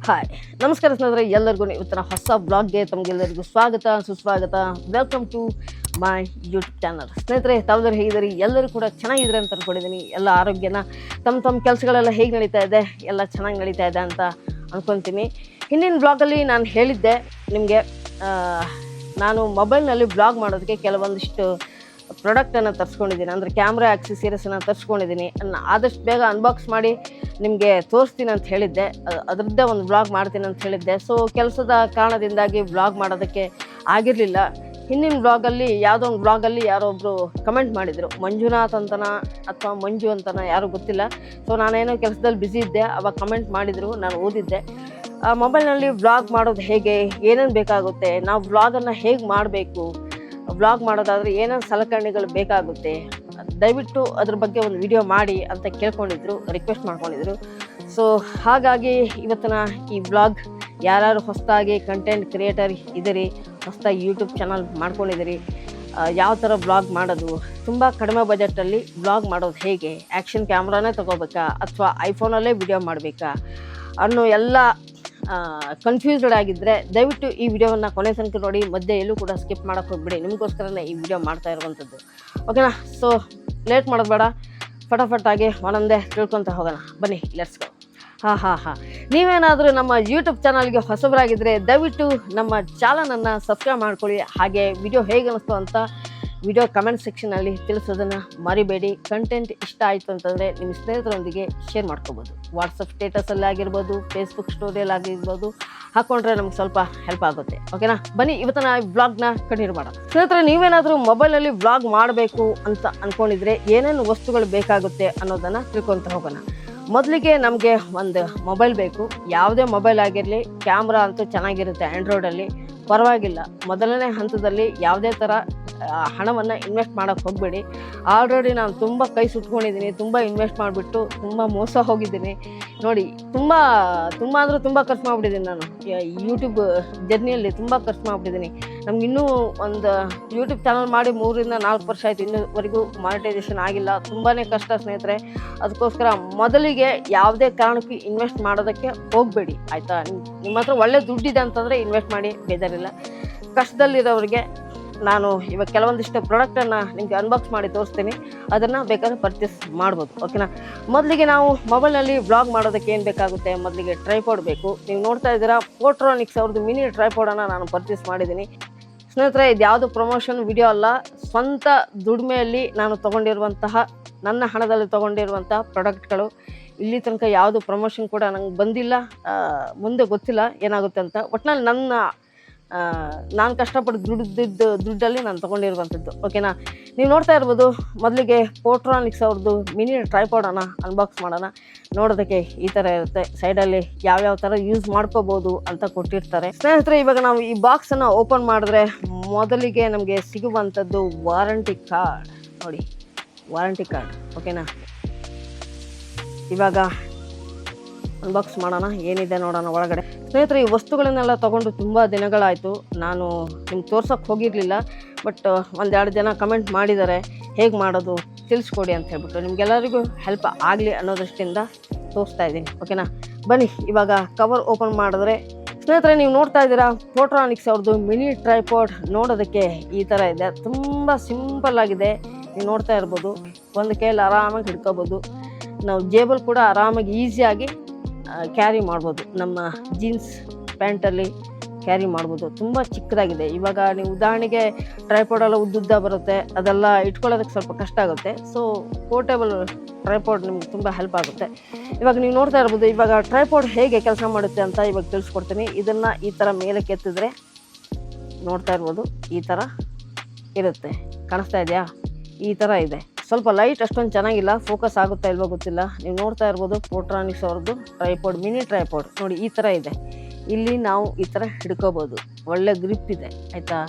Hi ನಮಸ್ಕಾರ ಸ್ನೇಹಿತರೆ, ಎಲ್ಲರಿಗೂ ಇವತ್ತಿನ ಹೊಸ ಬ್ಲಾಗ್ಗೆ ತಮಗೆಲ್ಲರಿಗೂ ಸ್ವಾಗತ ಸುಸ್ವಾಗತ. Welcome to my YouTube channel. ಸ್ನೇಹಿತರೆ, ತಾವೆಲ್ಲರೂ ಹೇಗಿದ್ದೀರಿ? ಎಲ್ಲರೂ ಕೂಡ ಚೆನ್ನಾಗಿದ್ದಾರೆ ಅಂತ ಅಂದ್ಕೊಂಡಿದ್ದೀನಿ. ಎಲ್ಲ ಆರೋಗ್ಯನ ತಮ್ಮ ಕೆಲಸಗಳೆಲ್ಲ ಹೇಗೆ ನಡೀತಾ ಇದೆ, ಎಲ್ಲ ಚೆನ್ನಾಗಿ ನಡೀತಾ ಇದೆ ಅಂತ ಅಂದ್ಕೊತೀನಿ. ಹಿಂದಿನ ಬ್ಲಾಗಲ್ಲಿ ನಾನು ಹೇಳಿದ್ದೆ ನಿಮಗೆ, ನಾನು ಮೊಬೈಲ್ನಲ್ಲಿ ಬ್ಲಾಗ್ ಮಾಡೋದಕ್ಕೆ ಕೆಲವೊಂದಿಷ್ಟು ಪ್ರಾಡಕ್ಟನ್ನು ತರಿಸ್ಕೊಂಡಿದ್ದೀನಿ. ಅಂದರೆ ಕ್ಯಾಮ್ರಾ ಆಕ್ಸೆಸರೀಸನ್ನು ತರಿಸ್ಕೊಂಡಿದ್ದೀನಿ. ಆದಷ್ಟು ಬೇಗ ಅನ್ಬಾಕ್ಸ್ ಮಾಡಿ ನಿಮಗೆ ತೋರಿಸ್ತೀನಿ ಅಂತ ಹೇಳಿದ್ದೆ. ಅದರದ್ದೇ ಒಂದು ಬ್ಲಾಗ್ ಮಾಡ್ತೀನಿ ಅಂತ ಹೇಳಿದ್ದೆ. ಸೊ ಕೆಲಸದ ಕಾರಣದಿಂದಾಗಿ ಬ್ಲಾಗ್ ಮಾಡೋದಕ್ಕೆ ಆಗಿರಲಿಲ್ಲ. ಹಿಂದಿನ ಬ್ಲಾಗಲ್ಲಿ ಯಾವುದೋ ಒಂದು ಬ್ಲಾಗಲ್ಲಿ ಯಾರೋ ಒಬ್ಬರು ಕಮೆಂಟ್ ಮಾಡಿದರು, ಮಂಜುನಾಥ್ ಅಂತನ ಅಥವಾ ಮಂಜು ಅಂತನ ಯಾರೂ ಗೊತ್ತಿಲ್ಲ. ಸೊ ನಾನೇನೋ ಕೆಲಸದಲ್ಲಿ ಬ್ಯುಸಿ ಇದ್ದೆ, ಅವಾಗ ಕಮೆಂಟ್ ಮಾಡಿದರು, ನಾನು ಓದಿದ್ದೆ. ಮೊಬೈಲ್ನಲ್ಲಿ ಬ್ಲಾಗ್ ಮಾಡೋದು ಹೇಗೆ, ಏನೇನು ಬೇಕಾಗುತ್ತೆ, ನಾವು ಬ್ಲಾಗನ್ನು ಹೇಗೆ ಮಾಡಬೇಕು, ಬ್ಲಾಗ್ ಮಾಡೋದಾದರೆ ಏನೇನು ಸಲಕರಣೆಗಳು ಬೇಕಾಗುತ್ತೆ, ದಯವಿಟ್ಟು ಅದ್ರ ಬಗ್ಗೆ ಒಂದು ವಿಡಿಯೋ ಮಾಡಿ ಅಂತ ಕೇಳ್ಕೊಂಡಿದ್ರು, ರಿಕ್ವೆಸ್ಟ್ ಮಾಡ್ಕೊಂಡಿದ್ರು. ಸೊ ಹಾಗಾಗಿ ಇವತ್ತಿನ ಈ ಬ್ಲಾಗ್, ಯಾರು ಹೊಸದಾಗಿ ಕಂಟೆಂಟ್ ಕ್ರಿಯೇಟರ್ ಇದ್ದೀರಿ, ಹೊಸದಾಗಿ ಯೂಟ್ಯೂಬ್ ಚಾನಲ್ ಮಾಡ್ಕೊಂಡಿದ್ದೀರಿ, ಯಾವ ಥರ ಬ್ಲಾಗ್ ಮಾಡೋದು, ತುಂಬ ಕಡಿಮೆ ಬಜೆಟಲ್ಲಿ ಬ್ಲಾಗ್ ಮಾಡೋದು ಹೇಗೆ, ಆ್ಯಕ್ಷನ್ ಕ್ಯಾಮ್ರಾನೇ ತೊಗೋಬೇಕಾ ಅಥವಾ ಐಫೋನಲ್ಲೇ ವಿಡಿಯೋ ಮಾಡಬೇಕಾ ಅನ್ನೋ ಎಲ್ಲ ಕನ್ಫ್ಯೂಸ್ಡ್ ಆಗಿದ್ದರೆ ದಯವಿಟ್ಟು ಈ ವಿಡಿಯೋವನ್ನು ಕೊನೆ ತನಕ ನೋಡಿ. ಮಧ್ಯೆ ಎಲ್ಲೂ ಕೂಡ ಸ್ಕಿಪ್ ಮಾಡೋಕ್ಕೆ ಹೋಗ್ಬಿಡಿ, ನಿಮಗೋಸ್ಕರನೇ ಈ ವಿಡಿಯೋ ಮಾಡ್ತಾ ಇರುವಂಥದ್ದು. ಓಕೆನಾ? ಸೊ ಲೇಟ್ ಮಾಡೋದು ಬೇಡ, ಫಟಾಫಟಾಗಿ ಒಂದೊಂದೇ ತಿಳ್ಕೊತ ಹೋಗೋಣ. ಬನ್ನಿ, ಲೆಟ್ಸ್ ಗೋ. ಹಾಂ, ನೀವೇನಾದರೂ ನಮ್ಮ ಯೂಟ್ಯೂಬ್ ಚಾನಲ್ಗೆ ಹೊಸಬರಾಗಿದ್ದರೆ ದಯವಿಟ್ಟು ನಮ್ಮ ಚಾನಲನ್ನು ಸಬ್ಸ್ಕ್ರೈಬ್ ಮಾಡ್ಕೊಳ್ಳಿ. ಹಾಗೆ ವಿಡಿಯೋ ಹೇಗೆ ಅನ್ನಿಸ್ತು ಅಂತ ವಿಡಿಯೋ ಕಮೆಂಟ್ ಸೆಕ್ಷನಲ್ಲಿ ತಿಳಿಸೋದನ್ನು ಮರಿಬೇಡಿ. ಕಂಟೆಂಟ್ ಇಷ್ಟ ಆಯಿತು ಅಂತಂದರೆ ನಿಮ್ಮ ಸ್ನೇಹಿತರೊಂದಿಗೆ ಶೇರ್ ಮಾಡ್ಕೋಬೋದು. ವಾಟ್ಸಪ್ ಸ್ಟೇಟಸಲ್ಲಿ ಆಗಿರ್ಬೋದು, ಫೇಸ್ಬುಕ್ ಸ್ಟೋರಿಯಲ್ಲಿ ಆಗಿರ್ಬೋದು, ಹಾಕ್ಕೊಂಡ್ರೆ ನಮ್ಗೆ ಸ್ವಲ್ಪ ಹೆಲ್ಪ್ ಆಗುತ್ತೆ. ಓಕೆನಾ? ಬನ್ನಿ ಇವತ್ತಿನ ಬ್ಲಾಗ್ನ ಕಂಟಿನ್ಯೂ ಮಾಡೋಣ. ಸ್ನೇಹಿತರೆ, ನೀವೇನಾದರೂ ಮೊಬೈಲಲ್ಲಿ ಬ್ಲಾಗ್ ಮಾಡಬೇಕು ಅಂತ ಅಂದ್ಕೊಂಡಿದ್ರೆ ಏನೇನು ವಸ್ತುಗಳು ಬೇಕಾಗುತ್ತೆ ಅನ್ನೋದನ್ನು ತಿಳ್ಕೊತ ಹೋಗೋಣ. ಮೊದಲಿಗೆ ನಮಗೆ ಒಂದು ಮೊಬೈಲ್ ಬೇಕು. ಯಾವುದೇ ಮೊಬೈಲ್ ಆಗಿರಲಿ, ಕ್ಯಾಮ್ರಾ ಅಂತೂ ಚೆನ್ನಾಗಿರುತ್ತೆ. ಆ್ಯಂಡ್ರಾಯ್ಡಲ್ಲಿ ಪರವಾಗಿಲ್ಲ. ಮೊದಲನೇ ಹಂತದಲ್ಲಿ ಯಾವುದೇ ಥರ ಹಣವನ್ನು ಇನ್ವೆಸ್ಟ್ ಮಾಡೋಕ್ಕೆ ಹೋಗಬೇಡಿ. ಆಲ್ರೆಡಿ ನಾನು ತುಂಬ ಕೈ ಸುಟ್ಕೊಂಡಿದ್ದೀನಿ, ತುಂಬ ಇನ್ವೆಸ್ಟ್ ಮಾಡಿಬಿಟ್ಟು ತುಂಬ ಮೋಸ ಹೋಗಿದ್ದೀನಿ. ನೋಡಿ, ತುಂಬ ಅಂದರೆ ತುಂಬ ಖರ್ಚು ಮಾಡಿಬಿಟ್ಟಿದ್ದೀನಿ. ನಾನು ಯೂಟ್ಯೂಬ್ ಜರ್ನಿಯಲ್ಲಿ ತುಂಬ ಖರ್ಚು ಮಾಡಿಬಿಟ್ಟಿದ್ದೀನಿ. ನಮಗಿನ್ನೂ ಒಂದು ಯೂಟ್ಯೂಬ್ ಚಾನಲ್ ಮಾಡಿ 3 ರಿಂದ 4 ವರ್ಷ ಆಯಿತು, ಇನ್ನೂವರೆಗೂ ಮಾನಿಟೈಸೇಷನ್ ಆಗಿಲ್ಲ. ತುಂಬಾ ಕಷ್ಟ ಸ್ನೇಹಿತರೆ. ಅದಕ್ಕೋಸ್ಕರ ಮೊದಲಿಗೆ ಯಾವುದೇ ಕಾರಣಕ್ಕೂ ಇನ್ವೆಸ್ಟ್ ಮಾಡೋದಕ್ಕೆ ಹೋಗಬೇಡಿ, ಆಯಿತಾ? ನಿಮ್ಮ ಹತ್ರ ಒಳ್ಳೆ ದುಡ್ಡಿದೆ ಅಂತಂದರೆ ಇನ್ವೆಸ್ಟ್ ಮಾಡಿ, ಬೇಜಾರಿಲ್ಲ. ಕಷ್ಟದಲ್ಲಿರೋರಿಗೆ ನಾನು ಇವಾಗ ಕೆಲವೊಂದಿಷ್ಟು ಪ್ರಾಡಕ್ಟನ್ನು ನಿಮಗೆ ಅನ್ಬಾಕ್ಸ್ ಮಾಡಿ ತೋರಿಸ್ತೀನಿ, ಅದನ್ನು ಬೇಕಾದ್ರೆ ಪರ್ಚೇಸ್ ಮಾಡ್ಬೋದು. ಓಕೆನಾ? ಮೊದಲಿಗೆ ನಾವು ಮೊಬೈಲ್ನಲ್ಲಿ ಬ್ಲಾಗ್ ಮಾಡೋದಕ್ಕೆ ಏನು ಬೇಕಾಗುತ್ತೆ, ಮೊದಲಿಗೆ ಟ್ರೈಪಾಡ್ ಬೇಕು. ನೀವು ನೋಡ್ತಾ ಇದ್ದೀರಾ, ಫೋಟ್ರಾನಿಕ್ಸ್ ಅವ್ರದ್ದು ಮಿನಿ ಟ್ರೈಪಾಡನ್ನು ನಾನು ಪರ್ಚೇಸ್ ಮಾಡಿದ್ದೀನಿ. ಸ್ನೇಹಿತರೆ, ಇದು ಯಾವುದು ಪ್ರಮೋಷನ್ ವಿಡಿಯೋ ಅಲ್ಲ, ಸ್ವಂತ ದುಡಿಮೆಯಲ್ಲಿ ನಾನು ತೊಗೊಂಡಿರುವಂತಹ, ನನ್ನ ಹಣದಲ್ಲಿ ತೊಗೊಂಡಿರುವಂಥ ಪ್ರಾಡಕ್ಟ್ಗಳು. ಇಲ್ಲಿ ತನಕ ಯಾವುದು ಪ್ರಮೋಷನ್ ಕೂಡ ನಂಗೆ ಬಂದಿಲ್ಲ, ಮುಂದೆ ಗೊತ್ತಿಲ್ಲ ಏನಾಗುತ್ತೆ ಅಂತ. ಒಟ್ಟಿನಲ್ಲಿ ನಾನು ಕಷ್ಟಪಟ್ಟು ದುಡ್ಡಲ್ಲಿ ನಾನು ತೊಗೊಂಡಿರುವಂಥದ್ದು. ಓಕೆನಾ? ನೀವು ನೋಡ್ತಾ ಇರ್ಬೋದು. ಮೊದಲಿಗೆ ಫೋಟ್ರಾನಿಕ್ಸ್ ಅವ್ರದ್ದು ಮಿನಿ ಟ್ರೈಪಾಡನ್ನು ಅನ್ಬಾಕ್ಸ್ ಮಾಡೋಣ. ನೋಡೋದಕ್ಕೆ ಈ ಥರ ಇರುತ್ತೆ. ಸೈಡಲ್ಲಿ ಯಾವ್ಯಾವ ಥರ ಯೂಸ್ ಮಾಡ್ಕೋಬೋದು ಅಂತ ಕೊಟ್ಟಿರ್ತಾರೆ. ಸ್ನೇಹಿತರೆ, ಇವಾಗ ನಾವು ಈ ಬಾಕ್ಸನ್ನು ಓಪನ್ ಮಾಡಿದ್ರೆ ಮೊದಲಿಗೆ ನಮಗೆ ಸಿಗುವಂಥದ್ದು ವಾರಂಟಿ ಕಾರ್ಡ್. ನೋಡಿ, ವಾರಂಟಿ ಕಾರ್ಡ್. ಓಕೆನಾ? ಇವಾಗ ಅನ್ಬಾಕ್ಸ್ ಮಾಡೋಣ, ಏನಿದೆ ನೋಡೋಣ ಒಳಗಡೆ. ಸ್ನೇಹಿತರೆ, ಈ ವಸ್ತುಗಳನ್ನೆಲ್ಲ ತೊಗೊಂಡು ತುಂಬ ದಿನಗಳಾಯಿತು. ನಾನು ನಿಮ್ಗೆ ತೋರ್ಸೋಕ್ಕೆ ಹೋಗಿರಲಿಲ್ಲ. ಬಟ್ 1-2 ಜನ ಕಮೆಂಟ್ ಮಾಡಿದ್ದಾರೆ, ಹೇಗೆ ಮಾಡೋದು ತಿಳಿಸ್ಕೊಡಿ ಅಂತ ಹೇಳ್ಬಿಟ್ಟು. ನಿಮಗೆಲ್ಲರಿಗೂ ಹೆಲ್ಪ್ ಆಗಲಿ ಅನ್ನೋ ದೃಷ್ಟಿಯಿಂದ ತೋರಿಸ್ತಾ ಇದ್ದೀನಿ. ಓಕೆನಾ? ಬನ್ನಿ ಇವಾಗ ಕವರ್ ಓಪನ್ ಮಾಡಿದ್ರೆ, ಸ್ನೇಹಿತರೆ ನೀವು ನೋಡ್ತಾ ಇದ್ದೀರಾ, ಫೋಟ್ರಾನಿಕ್ಸ್ ಅವ್ರದ್ದು ಮಿನಿ ಟ್ರೈಪಾಡ್. ನೋಡೋದಕ್ಕೆ ಈ ಥರ ಇದೆ, ತುಂಬ ಸಿಂಪಲ್ ಆಗಿದೆ. ನೀವು ನೋಡ್ತಾ ಇರ್ಬೋದು. ಒಂದು ಕೈಯಲ್ಲಿ ಆರಾಮಾಗಿ ಹಿಡ್ಕೋಬೋದು. ನಾವು ಜೇಬಲ್ ಕೂಡ ಆರಾಮಾಗಿ ಈಸಿಯಾಗಿ ಕ್ಯಾರಿ ಮಾಡ್ಬೋದು. ನಮ್ಮ ಜೀನ್ಸ್ ಪ್ಯಾಂಟಲ್ಲಿ ಕ್ಯಾರಿ ಮಾಡ್ಬೋದು. ತುಂಬ ಚಿಕ್ಕದಾಗಿದೆ. ಇವಾಗ ನೀವು ಉದಾಹರಣೆಗೆ ಟ್ರೈಪಾಡೆಲ್ಲ ಉದ್ದುದ್ದ ಬರುತ್ತೆ, ಅದೆಲ್ಲ ಇಟ್ಕೊಳ್ಳೋದಕ್ಕೆ ಸ್ವಲ್ಪ ಕಷ್ಟ ಆಗುತ್ತೆ. ಸೊ ಪೋರ್ಟೇಬಲ್ ಟ್ರೈಪಾಡ್ ನಿಮ್ಗೆ ತುಂಬ ಹೆಲ್ಪ್ ಆಗುತ್ತೆ. ಇವಾಗ ನೀವು ನೋಡ್ತಾ ಇರ್ಬೋದು, ಇವಾಗ ಟ್ರೈಪಾಡ್ ಹೇಗೆ ಕೆಲಸ ಮಾಡುತ್ತೆ ಅಂತ ಇವಾಗ ತಿಳಿಸ್ಕೊಡ್ತೀನಿ. ಇದನ್ನು ಈ ಥರ ಮೇಲಕ್ಕೆ ಎತ್ತಿದ್ರೆ ನೋಡ್ತಾ ಇರ್ಬೋದು, ಈ ಥರ ಇರುತ್ತೆ. ಕಾಣಿಸ್ತಾ ಇದೆಯಾ? ಈ ಥರ ಇದೆ. ಸ್ವಲ್ಪ ಲೈಟ್ ಅಷ್ಟೊಂದು ಚೆನ್ನಾಗಿಲ್ಲ, ಫೋಕಸ್ ಆಗುತ್ತಾ ಇಲ್ವೋ ಗೊತ್ತಿಲ್ಲ. ನೀವು ನೋಡ್ತಾ ಇರ್ಬೋದು, ಫೋಟ್ರಾನಿಕ್ಸ್ ಅವ್ರದ್ದು ಟ್ರೈಪಾಡ್, ಮಿನಿ ಟ್ರೈಪಾಡ್. ನೋಡಿ, ಈ ಥರ ಇದೆ. ಇಲ್ಲಿ ನಾವು ಈ ಥರ ಹಿಡ್ಕೋಬೋದು. ಒಳ್ಳೆ ಗ್ರಿಪ್ ಇದೆ, ಆಯಿತಾ?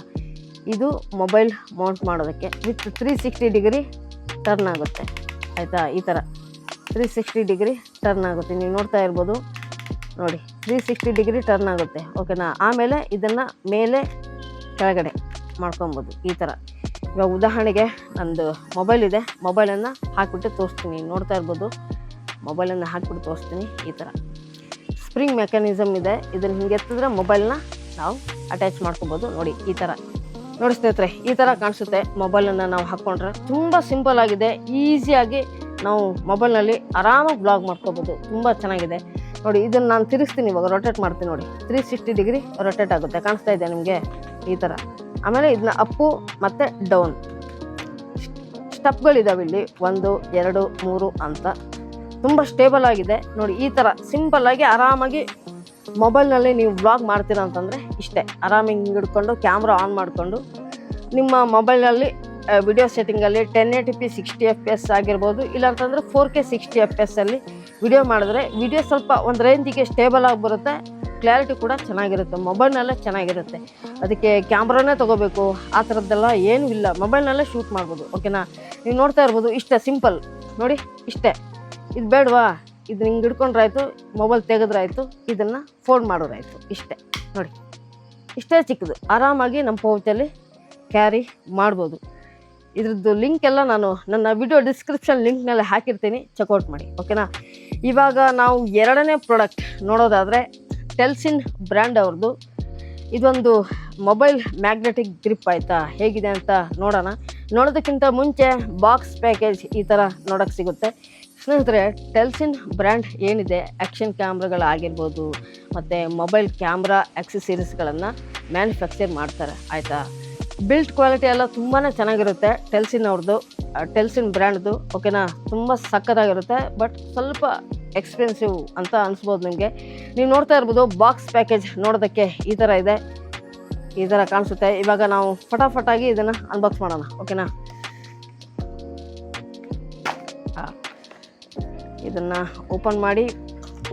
ಇದು ಮೊಬೈಲ್ ಮೌಂಟ್ ಮಾಡೋದಕ್ಕೆ ವಿತ್ 360 ಡಿಗ್ರಿ ಟರ್ನ್ ಆಗುತ್ತೆ, ಆಯಿತಾ? ಈ ಥರ 360 ಡಿಗ್ರಿ ಟರ್ನ್ ಆಗುತ್ತೆ. ನೀವು ನೋಡ್ತಾ ಇರ್ಬೋದು, ನೋಡಿ 360 ಡಿಗ್ರಿ ಟರ್ನ್ ಆಗುತ್ತೆ. ಓಕೆನಾ? ಆಮೇಲೆ ಇದನ್ನು ಮೇಲೆ ಕೆಳಗಡೆ ಮಾಡ್ಕೊಬೋದು ಈ ಥರ. ಇವಾಗ ಉದಾಹರಣೆಗೆ ನಂದು ಮೊಬೈಲ್ ಇದೆ, ಮೊಬೈಲನ್ನು ಹಾಕಿಬಿಟ್ಟು ತೋರಿಸ್ತೀನಿ. ನೋಡ್ತಾ ಇರ್ಬೋದು, ಮೊಬೈಲನ್ನು ಹಾಕಿಬಿಟ್ಟು ತೋರಿಸ್ತೀನಿ. ಈ ಥರ ಸ್ಪ್ರಿಂಗ್ ಮೆಕ್ಯಾನಿಸಮ್ ಇದೆ. ಇದನ್ನು ಹಿಂಗೆ ಎತ್ತಿದ್ರೆ ಮೊಬೈಲ್ನ ನಾವು ಅಟ್ಯಾಚ್ ಮಾಡ್ಕೊಬೋದು. ನೋಡಿ ಈ ಥರ ನೋಡಿ ಸ್ನೇಹಿತರೆ, ಈ ಥರ ಕಾಣಿಸುತ್ತೆ. ಮೊಬೈಲನ್ನು ನಾವು ಹಾಕ್ಕೊಂಡ್ರೆ ತುಂಬ ಸಿಂಪಲ್ ಆಗಿದೆ. ಈಸಿಯಾಗಿ ನಾವು ಮೊಬೈಲ್ನಲ್ಲಿ ಆರಾಮಾಗಿ ಬ್ಲಾಗ್ ಮಾಡ್ಕೋಬೋದು. ತುಂಬ ಚೆನ್ನಾಗಿದೆ ನೋಡಿ. ಇದನ್ನು ನಾನು ತಿರುಗಿಸ್ತೀನಿ, ಇವಾಗ ರೊಟೇಟ್ ಮಾಡ್ತೀನಿ ನೋಡಿ. 360 ಡಿಗ್ರಿ ರೊಟೇಟ್ ಆಗುತ್ತೆ. ಕಾಣಿಸ್ತಾ ಇದೆ ನಿಮಗೆ ಈ ಥರ. ಆಮೇಲೆ ಇದನ್ನ ಅಪ್ಪು ಮತ್ತು ಡೌನ್ ಸ್ಟೆಪ್ಗಳಿದ್ದಾವೆ ಇಲ್ಲಿ, 1 2 3 ಅಂತ. ತುಂಬ ಸ್ಟೇಬಲ್ ಆಗಿದೆ ನೋಡಿ. ಈ ಥರ ಸಿಂಪಲ್ಲಾಗಿ ಆರಾಮಾಗಿ ಮೊಬೈಲ್ನಲ್ಲಿ ನೀವು ಬ್ಲಾಗ್ ಮಾಡ್ತೀರ ಅಂತಂದರೆ ಇಷ್ಟೇ. ಆರಾಮಾಗಿ ಹಿಂಗೆ ಹಿಡ್ಕೊಂಡು ಕ್ಯಾಮ್ರಾ ಆನ್ ಮಾಡಿಕೊಂಡು ನಿಮ್ಮ ಮೊಬೈಲಲ್ಲಿ ವಿಡಿಯೋ ಸೆಟ್ಟಿಂಗಲ್ಲಿ 1080p 60 fps ಆಗಿರ್ಬೋದು, ಇಲ್ಲಾಂತಂದರೆ 4K 60 fps ಅಲ್ಲಿ ವಿಡಿಯೋ ಮಾಡಿದ್ರೆ ವಿಡಿಯೋ ಸ್ವಲ್ಪ ಒಂದು ರೇಂಜಿಗೆ ಸ್ಟೇಬಲ್ ಆಗಿ ಬರುತ್ತೆ. ಕ್ಲಾರಿಟಿ ಕೂಡ ಚೆನ್ನಾಗಿರುತ್ತೆ, ಮೊಬೈಲ್ನಲ್ಲೇ ಚೆನ್ನಾಗಿರುತ್ತೆ. ಅದಕ್ಕೆ ಕ್ಯಾಮ್ರಾನೇ ತೊಗೋಬೇಕು ಆ ಥರದ್ದೆಲ್ಲ ಏನೂ ಇಲ್ಲ, ಮೊಬೈಲ್ನಲ್ಲೇ ಶೂಟ್ ಮಾಡ್ಬೋದು. ಓಕೆನಾ? ನೀವು ನೋಡ್ತಾ ಇರ್ಬೋದು, ಇಷ್ಟೇ ಸಿಂಪಲ್ ನೋಡಿ. ಇಷ್ಟೇ, ಇದು ಬೇಡವಾ, ಇದು ಹಿಂಗೆ ಹಿಡ್ಕೊಂಡ್ರಾಯ್ತು, ಮೊಬೈಲ್ ತೆಗೆದ್ರಾಯ್ತು, ಇದನ್ನು ಫೋಲ್ಡ್ ಮಾಡೋರಾಯ್ತು. ಇಷ್ಟೇ ನೋಡಿ, ಇಷ್ಟೇ ಚಿಕ್ಕದು. ಆರಾಮಾಗಿ ನಮ್ಮ ಪೌಚಲ್ಲಿ ಕ್ಯಾರಿ ಮಾಡ್ಬೋದು. ಇದ್ರದ್ದು ಲಿಂಕ್ ಎಲ್ಲ ನಾನು ನನ್ನ ವಿಡಿಯೋ ಡಿಸ್ಕ್ರಿಪ್ಷನ್ ಲಿಂಕ್ನಲ್ಲಿ ಹಾಕಿರ್ತೀನಿ, ಚೆಕ್ಔಟ್ ಮಾಡಿ. ಓಕೆನಾ? ಇವಾಗ ನಾವು ಎರಡನೇ ಪ್ರಾಡಕ್ಟ್ ನೋಡೋದಾದರೆ ಟೆಲ್ಸಿನ್ ಬ್ರ್ಯಾಂಡ್ ಅವ್ರದ್ದು ಇದೊಂದು ಮೊಬೈಲ್ ಮ್ಯಾಗ್ನೆಟಿಕ್ ಗ್ರಿಪ್. ಆಯಿತಾ? ಹೇಗಿದೆ ಅಂತ ನೋಡೋಣ. ನೋಡೋದಕ್ಕಿಂತ ಮುಂಚೆ ಬಾಕ್ಸ್ ಪ್ಯಾಕೇಜ್ ಈ ಥರ ನೋಡೋಕ್ಕೆ ಸಿಗುತ್ತೆ ಸ್ನೇಹಿತರೆ. ಟೆಲ್ಸಿನ್ ಬ್ರ್ಯಾಂಡ್ ಏನಿದೆ, ಆ್ಯಕ್ಷನ್ ಕ್ಯಾಮ್ರಾಗಳಾಗಿರ್ಬೋದು ಮತ್ತು ಮೊಬೈಲ್ ಕ್ಯಾಮ್ರಾ ಆಕ್ಸೆಸರೀಸ್ಗಳನ್ನು ಮ್ಯಾನುಫ್ಯಾಕ್ಚರ್ ಮಾಡ್ತಾರೆ. ಆಯಿತಾ? ಬಿಲ್ಟ್ ಕ್ವಾಲಿಟಿ ಎಲ್ಲ ತುಂಬಾ ಚೆನ್ನಾಗಿರುತ್ತೆ ಟೆಲ್ಸಿನ್ ಅವ್ರದ್ದು, ಟೆಲ್ಸಿನ್ ಬ್ರ್ಯಾಂಡ್ದು. ಓಕೆನಾ? ತುಂಬ ಸಕ್ಕತ್ತಾಗಿರುತ್ತೆ, ಬಟ್ ಸ್ವಲ್ಪ ಎಕ್ಸ್ಪೆನ್ಸಿವ್ ಅಂತ ಅನಿಸ್ಬೋದು ನಿಮಗೆ. ನೀವು ನೋಡ್ತಾ ಇರ್ಬೋದು, ಬಾಕ್ಸ್ ಪ್ಯಾಕೇಜ್ ನೋಡೋದಕ್ಕೆ ಈ ಥರ ಇದೆ, ಈ ಥರ ಕಾಣಿಸುತ್ತೆ. ಇವಾಗ ನಾವು ಫಟಾಫಟಾಗಿ ಇದನ್ನು ಅನ್ಬಾಕ್ಸ್ ಮಾಡೋಣ. ಓಕೆನಾ? ಇದನ್ನು ಓಪನ್ ಮಾಡಿ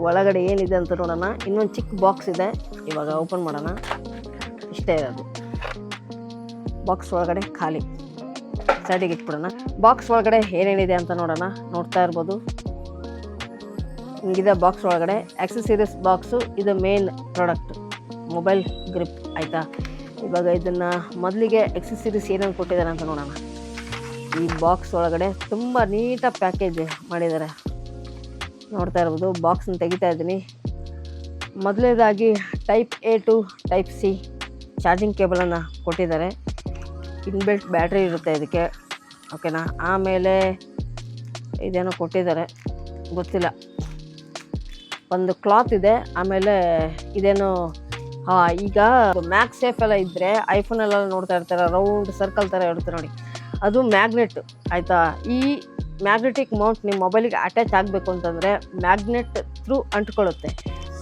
ಒಳಗಡೆ ಏನಿದೆ ಅಂತ ನೋಡೋಣ. ಇನ್ನೊಂದು ಚಿಕ್ಕ ಬಾಕ್ಸ್ ಇದೆ, ಇವಾಗ ಓಪನ್ ಮಾಡೋಣ. ಇಷ್ಟೇ ಇರೋದು ಬಾಕ್ಸ್ ಒಳಗಡೆ, ಖಾಲಿ. ಸೈಡಿಗೆ ಇಟ್ಬಿಡೋಣ. ಬಾಕ್ಸ್ ಒಳಗಡೆ ಏನೇನಿದೆ ಅಂತ ನೋಡೋಣ. ನೋಡ್ತಾ ಇರ್ಬೋದು, ಹಿಂಗಿದೆ ಬಾಕ್ಸ್ ಒಳಗಡೆ. ಆಕ್ಸೆಸರೀಸ್ ಬಾಕ್ಸು, ಇದು ಮೇನ್ ಪ್ರಾಡಕ್ಟ್ ಮೊಬೈಲ್ ಗ್ರಿಪ್. ಆಯಿತಾ? ಇವಾಗ ಇದನ್ನು ಮೊದಲಿಗೆ ಆಕ್ಸೆಸರೀಸ್ ಏನೇನು ಕೊಟ್ಟಿದ್ದಾರೆ ಅಂತ ನೋಡೋಣ. ಈ ಬಾಕ್ಸ್ ಒಳಗಡೆ ತುಂಬ ನೀಟಾಗಿ ಪ್ಯಾಕೇಜ್ ಮಾಡಿದ್ದಾರೆ. ನೋಡ್ತಾ ಇರ್ಬೋದು, ಬಾಕ್ಸನ್ನು ತೆಗಿತಾ ಇದ್ದೀನಿ. ಮೊದಲನೇದಾಗಿ type A to type C charging ಕೇಬಲನ್ನು ಕೊಟ್ಟಿದ್ದಾರೆ. ಇನ್ಬಿಲ್ಟ್ ಬ್ಯಾಟ್ರಿ ಇರುತ್ತೆ ಇದಕ್ಕೆ. ಓಕೆನಾ? ಆಮೇಲೆ ಇದೇನೋ ಕೊಟ್ಟಿದ್ದಾರೆ, ಗೊತ್ತಿಲ್ಲ. ಒಂದು ಕ್ಲಾತ್ ಇದೆ. ಆಮೇಲೆ ಇದೇನೋ ಈಗ ಮ್ಯಾಕ್ ಸೇಫ್ ಎಲ್ಲ ಇದ್ದರೆ ಐಫೋನೆಲ್ಲ ನೋಡ್ತಾ ಇರ್ತಾರೆ, ರೌಂಡ್ ಸರ್ಕಲ್ ಥರ ಇರುತ್ತೆ ನೋಡಿ, ಅದು ಮ್ಯಾಗ್ನೆಟ್. ಆಯಿತಾ? ಈ ಮ್ಯಾಗ್ನೆಟಿಕ್ ಮೌಂಟ್ ನಿಮ್ಮ ಮೊಬೈಲಿಗೆ ಅಟ್ಯಾಚ್ ಆಗಬೇಕು ಅಂತಂದರೆ ಮ್ಯಾಗ್ನೆಟ್ ಥ್ರೂ ಅಂಟ್ಕೊಳ್ಳುತ್ತೆ.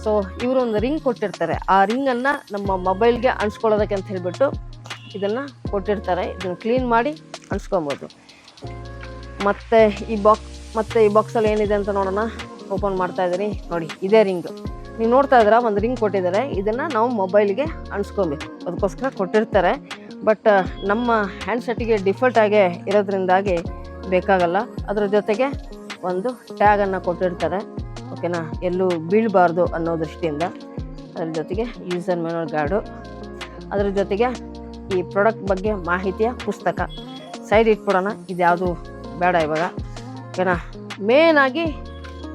ಸೊ ಇವರು ಒಂದು ರಿಂಗ್ ಕೊಟ್ಟಿರ್ತಾರೆ. ಆ ರಿಂಗನ್ನು ನಮ್ಮ ಮೊಬೈಲ್ಗೆ ಅಂಟ್ಸ್ಕೊಳ್ಳೋದಕ್ಕೆ ಅಂತ ಹೇಳಿಬಿಟ್ಟು ಇದನ್ನು ಕೊಟ್ಟಿರ್ತಾರೆ. ಇದನ್ನು ಕ್ಲೀನ್ ಮಾಡಿ ಅಂಟ್ಸ್ಕೊಬೋದು. ಮತ್ತು ಈ ಬಾಕ್ಸಲ್ಲಿ ಏನಿದೆ ಅಂತ ನೋಡೋಣ. ಓಪನ್ ಮಾಡ್ತಾ ಇದ್ದೀನಿ ನೋಡಿ, ಇದೇ ರಿಂಗ್. ನೀವು ನೋಡ್ತಾ ಇದ್ದೀರಾ, ಒಂದು ರಿಂಗ್ ಕೊಟ್ಟಿದ್ದಾರೆ. ಇದನ್ನು ನಾವು ಮೊಬೈಲಿಗೆ ಅಂಟ್ಸ್ಕೊಬೇಕು, ಅದಕ್ಕೋಸ್ಕರ ಕೊಟ್ಟಿರ್ತಾರೆ. ಬಟ್ ನಮ್ಮ ಹ್ಯಾಂಡ್ಸೆಟ್ಟಿಗೆ ಡಿಫಾಲ್ಟಾಗೆ ಇರೋದ್ರಿಂದಾಗಿ ಬೇಕಾಗಲ್ಲ. ಅದರ ಜೊತೆಗೆ ಒಂದು ಟ್ಯಾಗನ್ನು ಕೊಟ್ಟಿರ್ತಾರೆ. ಓಕೆನಾ? ಎಲ್ಲೂ ಬೀಳಬಾರ್ದು ಅನ್ನೋ ದೃಷ್ಟಿಯಿಂದ. ಅದರ ಜೊತೆಗೆ ಯೂಸರ್ ಮ್ಯಾನುವಲ್ ಗಾರ್ಡು, ಅದರ ಜೊತೆಗೆ ಈ ಪ್ರಾಡಕ್ಟ್ ಬಗ್ಗೆ ಮಾಹಿತಿಯ ಪುಸ್ತಕ. ಸೈಡ್ ಇಟ್ಬಿಡೋಣ, ಇದ್ಯಾವುದು ಬೇಡ ಇವಾಗ. ಓಕೆನಾ? ಮೇನಾಗಿ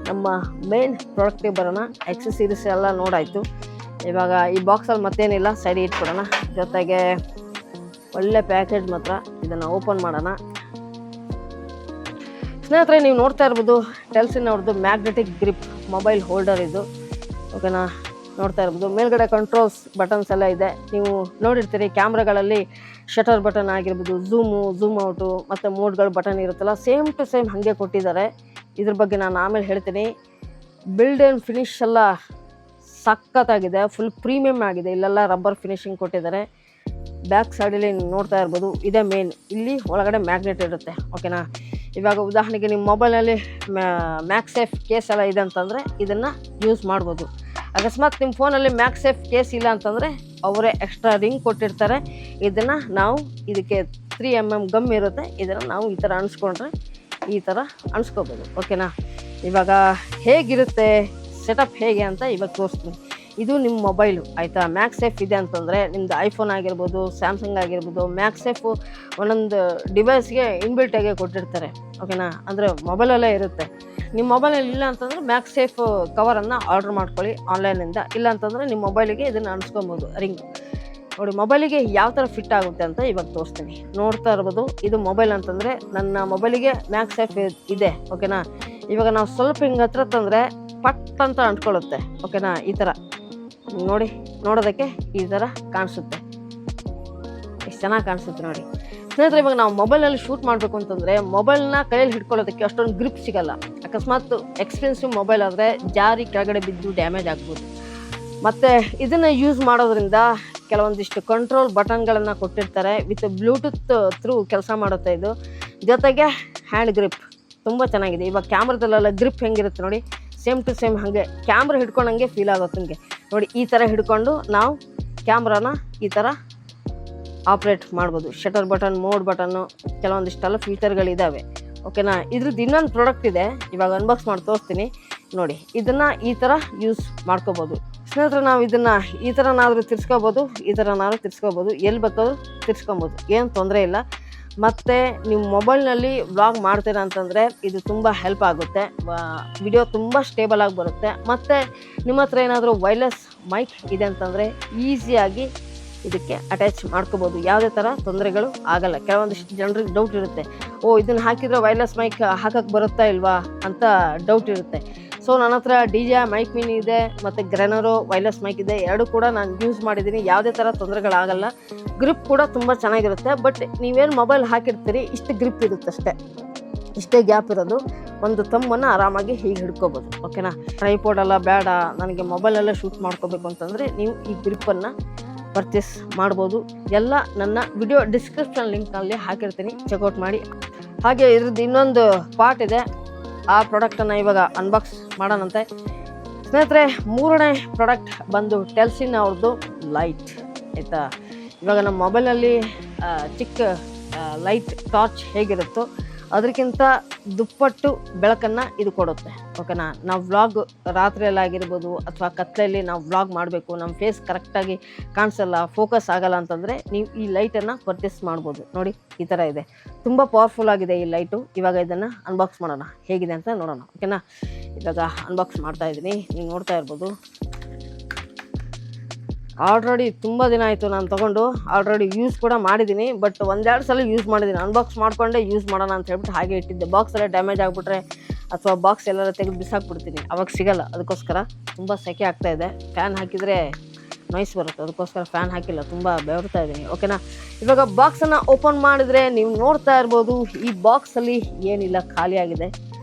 ನಮ್ಮ ಮೇನ್ ಪ್ರಾಡಕ್ಟಿಗೆ ಬರೋಣ. ಆಕ್ಸೆಸರೀಸ್ ಎಲ್ಲ ನೋಡಾಯಿತು. ಇವಾಗ ಈ ಬಾಕ್ಸಲ್ಲಿ ಮತ್ತೇನಿಲ್ಲ, ಸೈಡ್ ಇಟ್ಬಿಡೋಣ. ಜೊತೆಗೆ ಒಳ್ಳೆ ಪ್ಯಾಕೇಜ್ ಮಾತ್ರ. ಇದನ್ನು ಓಪನ್ ಮಾಡೋಣ. ಸ್ನೇಹಿತರೆ, ನೀವು ನೋಡ್ತಾ ಇರ್ಬೋದು, ಟೆಲ್ಸಿನ್ ಅವ್ರದ್ದು ಮ್ಯಾಗ್ನೆಟಿಕ್ ಗ್ರಿಪ್ ಮೊಬೈಲ್ ಹೋಲ್ಡರ್ ಇದು. ಓಕೆನಾ? ನೋಡ್ತಾ ಇರ್ಬೋದು, ಮೇಲ್ಗಡೆ ಕಂಟ್ರೋಲ್ಸ್ ಬಟನ್ಸ್ ಎಲ್ಲ ಇದೆ. ನೀವು ನೋಡಿರ್ತೀರಿ ಕ್ಯಾಮ್ರಾಗಳಲ್ಲಿ ಶಟರ್ ಬಟನ್ ಆಗಿರ್ಬೋದು, ಝೂಮ್ ಔಟು ಮತ್ತು ಮೋಡ್ಗಳು ಬಟನ್ ಇರುತ್ತಲ್ಲ, ಸೇಮ್ ಟು ಸೇಮ್ ಹಾಗೆ ಕೊಟ್ಟಿದ್ದಾರೆ. ಇದ್ರ ಬಗ್ಗೆ ನಾನು ಆಮೇಲೆ ಹೇಳ್ತೀನಿ. ಬಿಲ್ಡ್ ಆ್ಯಂಡ್ ಫಿನಿಶ್ ಎಲ್ಲ ಸಖತ್ತಾಗಿದೆ, ಫುಲ್ ಪ್ರೀಮಿಯಮ್ ಆಗಿದೆ. ಇಲ್ಲೆಲ್ಲ ರಬ್ಬರ್ ಫಿನಿಶಿಂಗ್ ಕೊಟ್ಟಿದ್ದಾರೆ. ಬ್ಯಾಕ್ ಸೈಡಲ್ಲಿ ನೀವು ನೋಡ್ತಾ ಇರ್ಬೋದು, ಇದೇ ಮೇನ್. ಇಲ್ಲಿ ಒಳಗಡೆ ಮ್ಯಾಗ್ನೆಟ್ ಇರುತ್ತೆ. ಓಕೆನಾ? ಇವಾಗ ಉದಾಹರಣೆಗೆ ನಿಮ್ಮ ಮೊಬೈಲಲ್ಲಿ ಮ್ಯಾಕ್ಸೇಫ್ ಕೇಸ್ ಎಲ್ಲ ಇದೆ ಅಂತಂದರೆ ಇದನ್ನು ಯೂಸ್ ಮಾಡ್ಬೋದು. ಅಕಸ್ಮಾತ್ ನಿಮ್ಮ ಫೋನಲ್ಲಿ ಮ್ಯಾಕ್ಸೇಫ್ ಕೇಸ್ ಇಲ್ಲ ಅಂತಂದರೆ ಅವರೇ ಎಕ್ಸ್ಟ್ರಾ ರಿಂಗ್ ಕೊಟ್ಟಿರ್ತಾರೆ. ಇದನ್ನು ನಾವು ಇದಕ್ಕೆ 3mm ಗಮ್ ಇರುತ್ತೆ. ಇದನ್ನು ನಾವು ಈ ಥರ ಅಣಿಸ್ಕೊಂಡ್ರೆ ಈ ಥರ ಅಣಿಸ್ಕೋಬೋದು. ಓಕೆನಾ? ಇವಾಗ ಹೇಗಿರುತ್ತೆ ಸೆಟಪ್ ಹೇಗೆ ಅಂತ ಇವಾಗ ತೋರಿಸ್ತೀನಿ. ಇದು ನಿಮ್ಮ ಮೊಬೈಲು ಆಯಿತಾ. ಮ್ಯಾಕ್ಸೇಫ್ ಇದೆ ಅಂತಂದರೆ ನಿಮ್ಮದು ಐಫೋನ್ ಆಗಿರ್ಬೋದು, ಸ್ಯಾಮ್ಸಂಗ್ ಆಗಿರ್ಬೋದು, ಮ್ಯಾಕ್ಸೇಫು ಒಂದೊಂದು ಡಿವೈಸ್ಗೆ ಇನ್ಬಿಲ್ಟಾಗೆ ಕೊಟ್ಟಿರ್ತಾರೆ, ಓಕೆನಾ. ಅಂದರೆ ಮೊಬೈಲಲ್ಲೇ ಇರುತ್ತೆ. ನಿಮ್ಮ ಮೊಬೈಲಲ್ಲಿ ಇಲ್ಲ ಅಂತಂದರೆ ಮ್ಯಾಕ್ಸೇಫ್ ಕವರನ್ನು ಆರ್ಡ್ರ್ ಮಾಡ್ಕೊಳ್ಳಿ ಆನ್ಲೈನಿಂದ. ಇಲ್ಲ ಅಂತಂದರೆ ನಿಮ್ಮ ಮೊಬೈಲಿಗೆ ಇದನ್ನು ಅನಿಸ್ಕೊಬೋದು ರಿಂಗ್. ನೋಡಿ ಮೊಬೈಲಿಗೆ ಯಾವ ಥರ ಫಿಟ್ ಆಗುತ್ತೆ ಅಂತ ಇವಾಗ ತೋರಿಸ್ತೀನಿ. ನೋಡ್ತಾ ಇರ್ಬೋದು, ಇದು ಮೊಬೈಲ್ ಅಂತಂದರೆ ನನ್ನ ಮೊಬೈಲಿಗೆ ಮ್ಯಾಕ್ಸೇಫ್ ಇದೆ, ಓಕೆನಾ. ಇವಾಗ ನಾವು ಸ್ವಲ್ಪ ಹಿಂಗೆ ಹತ್ರ ತಂದರೆ ಪಟ್ ಅಂತ ಅಂಟ್ಕೊಳ್ಳುತ್ತೆ, ಓಕೆನಾ. ಈ ಥರ ನೋಡಿ, ನೋಡೋದಕ್ಕೆ ಈ ಥರ ಕಾಣಿಸುತ್ತೆ, ಎಷ್ಟು ಚೆನ್ನಾಗಿ ಕಾಣಿಸುತ್ತೆ ನೋಡಿ ಸ್ನೇಹಿತರೆ. ಇವಾಗ ನಾವು ಮೊಬೈಲಲ್ಲಿ ಶೂಟ್ ಮಾಡಬೇಕು ಅಂತಂದರೆ ಮೊಬೈಲ್ನ ಕೈಯಲ್ಲಿ ಹಿಡ್ಕೊಳ್ಳೋದಕ್ಕೆ ಅಷ್ಟೊಂದು ಗ್ರಿಪ್ ಸಿಗಲ್ಲ. ಅಕಸ್ಮಾತ್ ಎಕ್ಸ್ಪೆನ್ಸಿವ್ ಮೊಬೈಲ್ ಆದರೆ ಜಾರಿ ಕೆಳಗಡೆ ಬಿದ್ದು ಡ್ಯಾಮೇಜ್ ಆಗ್ಬೋದು. ಮತ್ತು ಇದನ್ನು ಯೂಸ್ ಮಾಡೋದ್ರಿಂದ ಕೆಲವೊಂದಿಷ್ಟು ಕಂಟ್ರೋಲ್ ಬಟನ್ಗಳನ್ನು ಕೊಟ್ಟಿರ್ತಾರೆ, ವಿತ್ ಬ್ಲೂಟೂತ್ ಥ್ರೂ ಕೆಲಸ ಮಾಡುತ್ತೆ ಇದು. ಜೊತೆಗೆ ಹ್ಯಾಂಡ್ ಗ್ರಿಪ್ ತುಂಬ ಚೆನ್ನಾಗಿದೆ. ಇವಾಗ ಕ್ಯಾಮ್ರದಲ್ಲೆಲ್ಲ ಗ್ರಿಪ್ ಹೆಂಗಿರುತ್ತೆ ನೋಡಿ, ಸೇಮ್ ಟು ಸೇಮ್ ಹಾಗೆ ಕ್ಯಾಮ್ರಾ ಹಿಡ್ಕೊಂಡಂಗೆ ಫೀಲ್ ಆಗುತ್ತೆ ನಿಮಗೆ. ನೋಡಿ ಈ ಥರ ಹಿಡ್ಕೊಂಡು ನಾವು ಕ್ಯಾಮ್ರಾನ ಈ ಥರ ಆಪ್ರೇಟ್ ಮಾಡ್ಬೋದು. ಶಟರ್ ಬಟನ್, ಮೋಡ್ ಬಟನ್ನು, ಕೆಲವೊಂದಿಷ್ಟೆಲ್ಲ ಫೀಚರ್ಗಳಿದ್ದಾವೆ, ಓಕೆನಾ. ಇದ್ರದ್ದು ಇನ್ನೊಂದು ಪ್ರಾಡಕ್ಟ್ ಇದೆ, ಇವಾಗ ಅನ್ಬಾಕ್ಸ್ ಮಾಡಿ ತೋರಿಸ್ತೀನಿ ನೋಡಿ. ಇದನ್ನು ಈ ಥರ ಯೂಸ್ ಮಾಡ್ಕೋಬೋದು ಸ್ನೇಹಿತರೆ. ನಾವು ಇದನ್ನು ಈ ಥರನಾದರೂ ತಿರ್ಸ್ಕೋಬೋದು, ಈ ಥರನಾದ್ರೂ ತಿರ್ಸ್ಕೋಬೋದು, ಎಲ್ಲಿ ಬೇಕಾದ್ರೂ ತಿರ್ಸ್ಕೊಬೋದು, ಏನು ತೊಂದರೆ ಇಲ್ಲ. ಮತ್ತು ನೀವು ಮೊಬೈಲ್ನಲ್ಲಿ ವ್ಲಾಗ್ ಮಾಡ್ತೀರಾ ಅಂತಂದರೆ ಇದು ತುಂಬ ಹೆಲ್ಪ್ ಆಗುತ್ತೆ. ವಿಡಿಯೋ ತುಂಬ ಸ್ಟೇಬಲ್ ಆಗಿ ಬರುತ್ತೆ. ಮತ್ತು ನಿಮ್ಮ ಹತ್ರ ಏನಾದರೂ ವೈರ್ಲೆಸ್ ಮೈಕ್ ಇದೆ ಅಂತಂದರೆ ಈಸಿಯಾಗಿ ಇದಕ್ಕೆ ಅಟ್ಯಾಚ್ ಮಾಡ್ಕೋಬೋದು, ಯಾವುದೇ ಥರ ತೊಂದರೆಗಳು ಆಗಲ್ಲ. ಕೆಲವೊಂದಿಷ್ಟು ಜನರಿಗೆ ಡೌಟ್ ಇರುತ್ತೆ, ಇದನ್ನು ಹಾಕಿದರೆ ವೈರ್ಲೆಸ್ ಮೈಕ್ ಹಾಕಕ್ಕೆ ಬರುತ್ತಾ ಇಲ್ವಾ ಅಂತ ಡೌಟ್ ಇರುತ್ತೆ. ಸೊ ನನ್ನ ಹತ್ರ DJI ಮೈಕ್ ಮಿನಿ ಇದೆ ಮತ್ತು ಗ್ರೆನರೋ ವೈರ್ಲೆಸ್ ಮೈಕ್ ಇದೆ, ಎರಡು ಕೂಡ ನಾನು ಯೂಸ್ ಮಾಡಿದ್ದೀನಿ, ಯಾವುದೇ ಥರ ತೊಂದರೆಗಳಾಗಲ್ಲ. ಗ್ರಿಪ್ ಕೂಡ ತುಂಬ ಚೆನ್ನಾಗಿರುತ್ತೆ. ಬಟ್ ನೀವೇನು ಮೊಬೈಲ್ ಹಾಕಿರ್ತೀರಿ ಇಷ್ಟು ಗ್ರಿಪ್ ಇರುತ್ತೆ ಅಷ್ಟೇ, ಇಷ್ಟೇ ಗ್ಯಾಪ್ ಇರೋದು. ಒಂದು ತಮ್ಮನ್ನು ಆರಾಮಾಗಿ ಹೀಗೆ ಹಿಡ್ಕೋಬೋದು, ಓಕೆನಾ. ಟ್ರೈಪೋಡೆಲ್ಲ ಬೇಡ, ನನಗೆ ಮೊಬೈಲಲ್ಲೇ ಶೂಟ್ ಮಾಡ್ಕೋಬೇಕು ಅಂತಂದರೆ ನೀವು ಈ ಗ್ರಿಪ್ಪನ್ನು ಪರ್ಚೇಸ್ ಮಾಡ್ಬೋದು. ಎಲ್ಲ ನನ್ನ ವಿಡಿಯೋ ಡಿಸ್ಕ್ರಿಪ್ಷನ್ ಲಿಂಕ್ನಲ್ಲಿ ಹಾಕಿರ್ತೀನಿ, ಚೆಕ್ಔಟ್ ಮಾಡಿ. ಹಾಗೆ ಇದ್ರದ್ದು ಇನ್ನೊಂದು ಪಾರ್ಟ್ ಇದೆ, ಆ ಪ್ರಾಡಕ್ಟನ್ನು ಇವಾಗ ಅನ್ಬಾಕ್ಸ್ ಮಾಡೋಣಂತೆ ಸ್ನೇಹಿತರೆ. ಮೂರನೇ ಪ್ರಾಡಕ್ಟ್ ಬಂದು ಟೆಲ್ಸಿನ್ ಅವ್ರದ್ದು ಲೈಟ್, ಆಯಿತಾ. ಇವಾಗ ನಮ್ಮ ಮೊಬೈಲಲ್ಲಿ ಚಿಕ್ಕ ಲೈಟ್ ಟಾರ್ಚ್ ಹೇಗಿರುತ್ತೋ ಅದಕ್ಕಿಂತ ದುಪ್ಪಟ್ಟು ಬೆಳಕನ್ನು ಇದು ಕೊಡುತ್ತೆ, ಓಕೆನಾ. ನಾವು ವ್ಲಾಗ್ ರಾತ್ರಿಯಲ್ಲಿ ಆಗಿರ್ಬೋದು ಅಥವಾ ಕತ್ತಲೆಯಲ್ಲಿ ನಾವು ವ್ಲಾಗ್ ಮಾಡಬೇಕು, ನಮ್ಮ ಫೇಸ್ ಕರೆಕ್ಟಾಗಿ ಕಾಣಿಸಲ್ಲ, ಫೋಕಸ್ ಆಗಲ್ಲ ಅಂತಂದರೆ ನೀವು ಈ ಲೈಟನ್ನು ಪರ್ಚೇಸ್ ಮಾಡ್ಬೋದು. ನೋಡಿ ಈ ಥರ ಇದೆ, ತುಂಬ ಪವರ್ಫುಲ್ ಆಗಿದೆ ಈ ಲೈಟು. ಇವಾಗ ಇದನ್ನು ಅನ್ಬಾಕ್ಸ್ ಮಾಡೋಣ, ಹೇಗಿದೆ ಅಂತ ನೋಡೋಣ, ಓಕೆನಾ. ಇವಾಗ ಅನ್ಬಾಕ್ಸ್ ಮಾಡ್ತಾಯಿದ್ದೀನಿ, ನೀವು ನೋಡ್ತಾ ಇರ್ಬೋದು. ಆಲ್ರೆಡಿ ತುಂಬ ದಿನ ಆಯಿತು ನಾನು ತೊಗೊಂಡು, ಆಲ್ರೆಡಿ ಯೂಸ್ ಕೂಡ ಮಾಡಿದ್ದೀನಿ. ಬಟ್ ಒಂದೆರಡು ಸಲ ಯೂಸ್ ಮಾಡಿದ್ದೀನಿ, ಅನ್ಬಾಕ್ಸ್ ಮಾಡಿಕೊಂಡೇ ಯೂಸ್ ಮಾಡೋಣ ಅಂತ ಹೇಳ್ಬಿಟ್ಟು ಹಾಗೆ ಇಟ್ಟಿದ್ದೆ. ಬಾಕ್ಸಲ್ಲೇ ಡ್ಯಾಮೇಜ್ ಆಗಿಬಿಟ್ರೆ ಅಥವಾ ಬಾಕ್ಸ್ ಎಲ್ಲರ ತೆಗೆದು ಬಿಸಾಕ್ಬಿಡ್ತೀನಿ, ಅವಾಗ ಸಿಗಲ್ಲ. ಅದಕ್ಕೋಸ್ಕರ ತುಂಬ ಸೆಕೆ ಆಗ್ತಾಯಿದೆ, ಫ್ಯಾನ್ ಹಾಕಿದರೆ ನಾಯ್ಸ್ ಬರುತ್ತೆ, ಅದಕ್ಕೋಸ್ಕರ ಫ್ಯಾನ್ ಹಾಕಿಲ್ಲ, ತುಂಬ ಬೆವರ್ತಾ ಇದ್ದೀನಿ, ಓಕೆನಾ. ಇವಾಗ ಬಾಕ್ಸನ್ನು ಓಪನ್ ಮಾಡಿದರೆ ನೀವು ನೋಡ್ತಾ ಇರ್ಬೋದು, ಈ ಬಾಕ್ಸಲ್ಲಿ ಏನಿಲ್ಲ, ಖಾಲಿಯಾಗಿದೆ.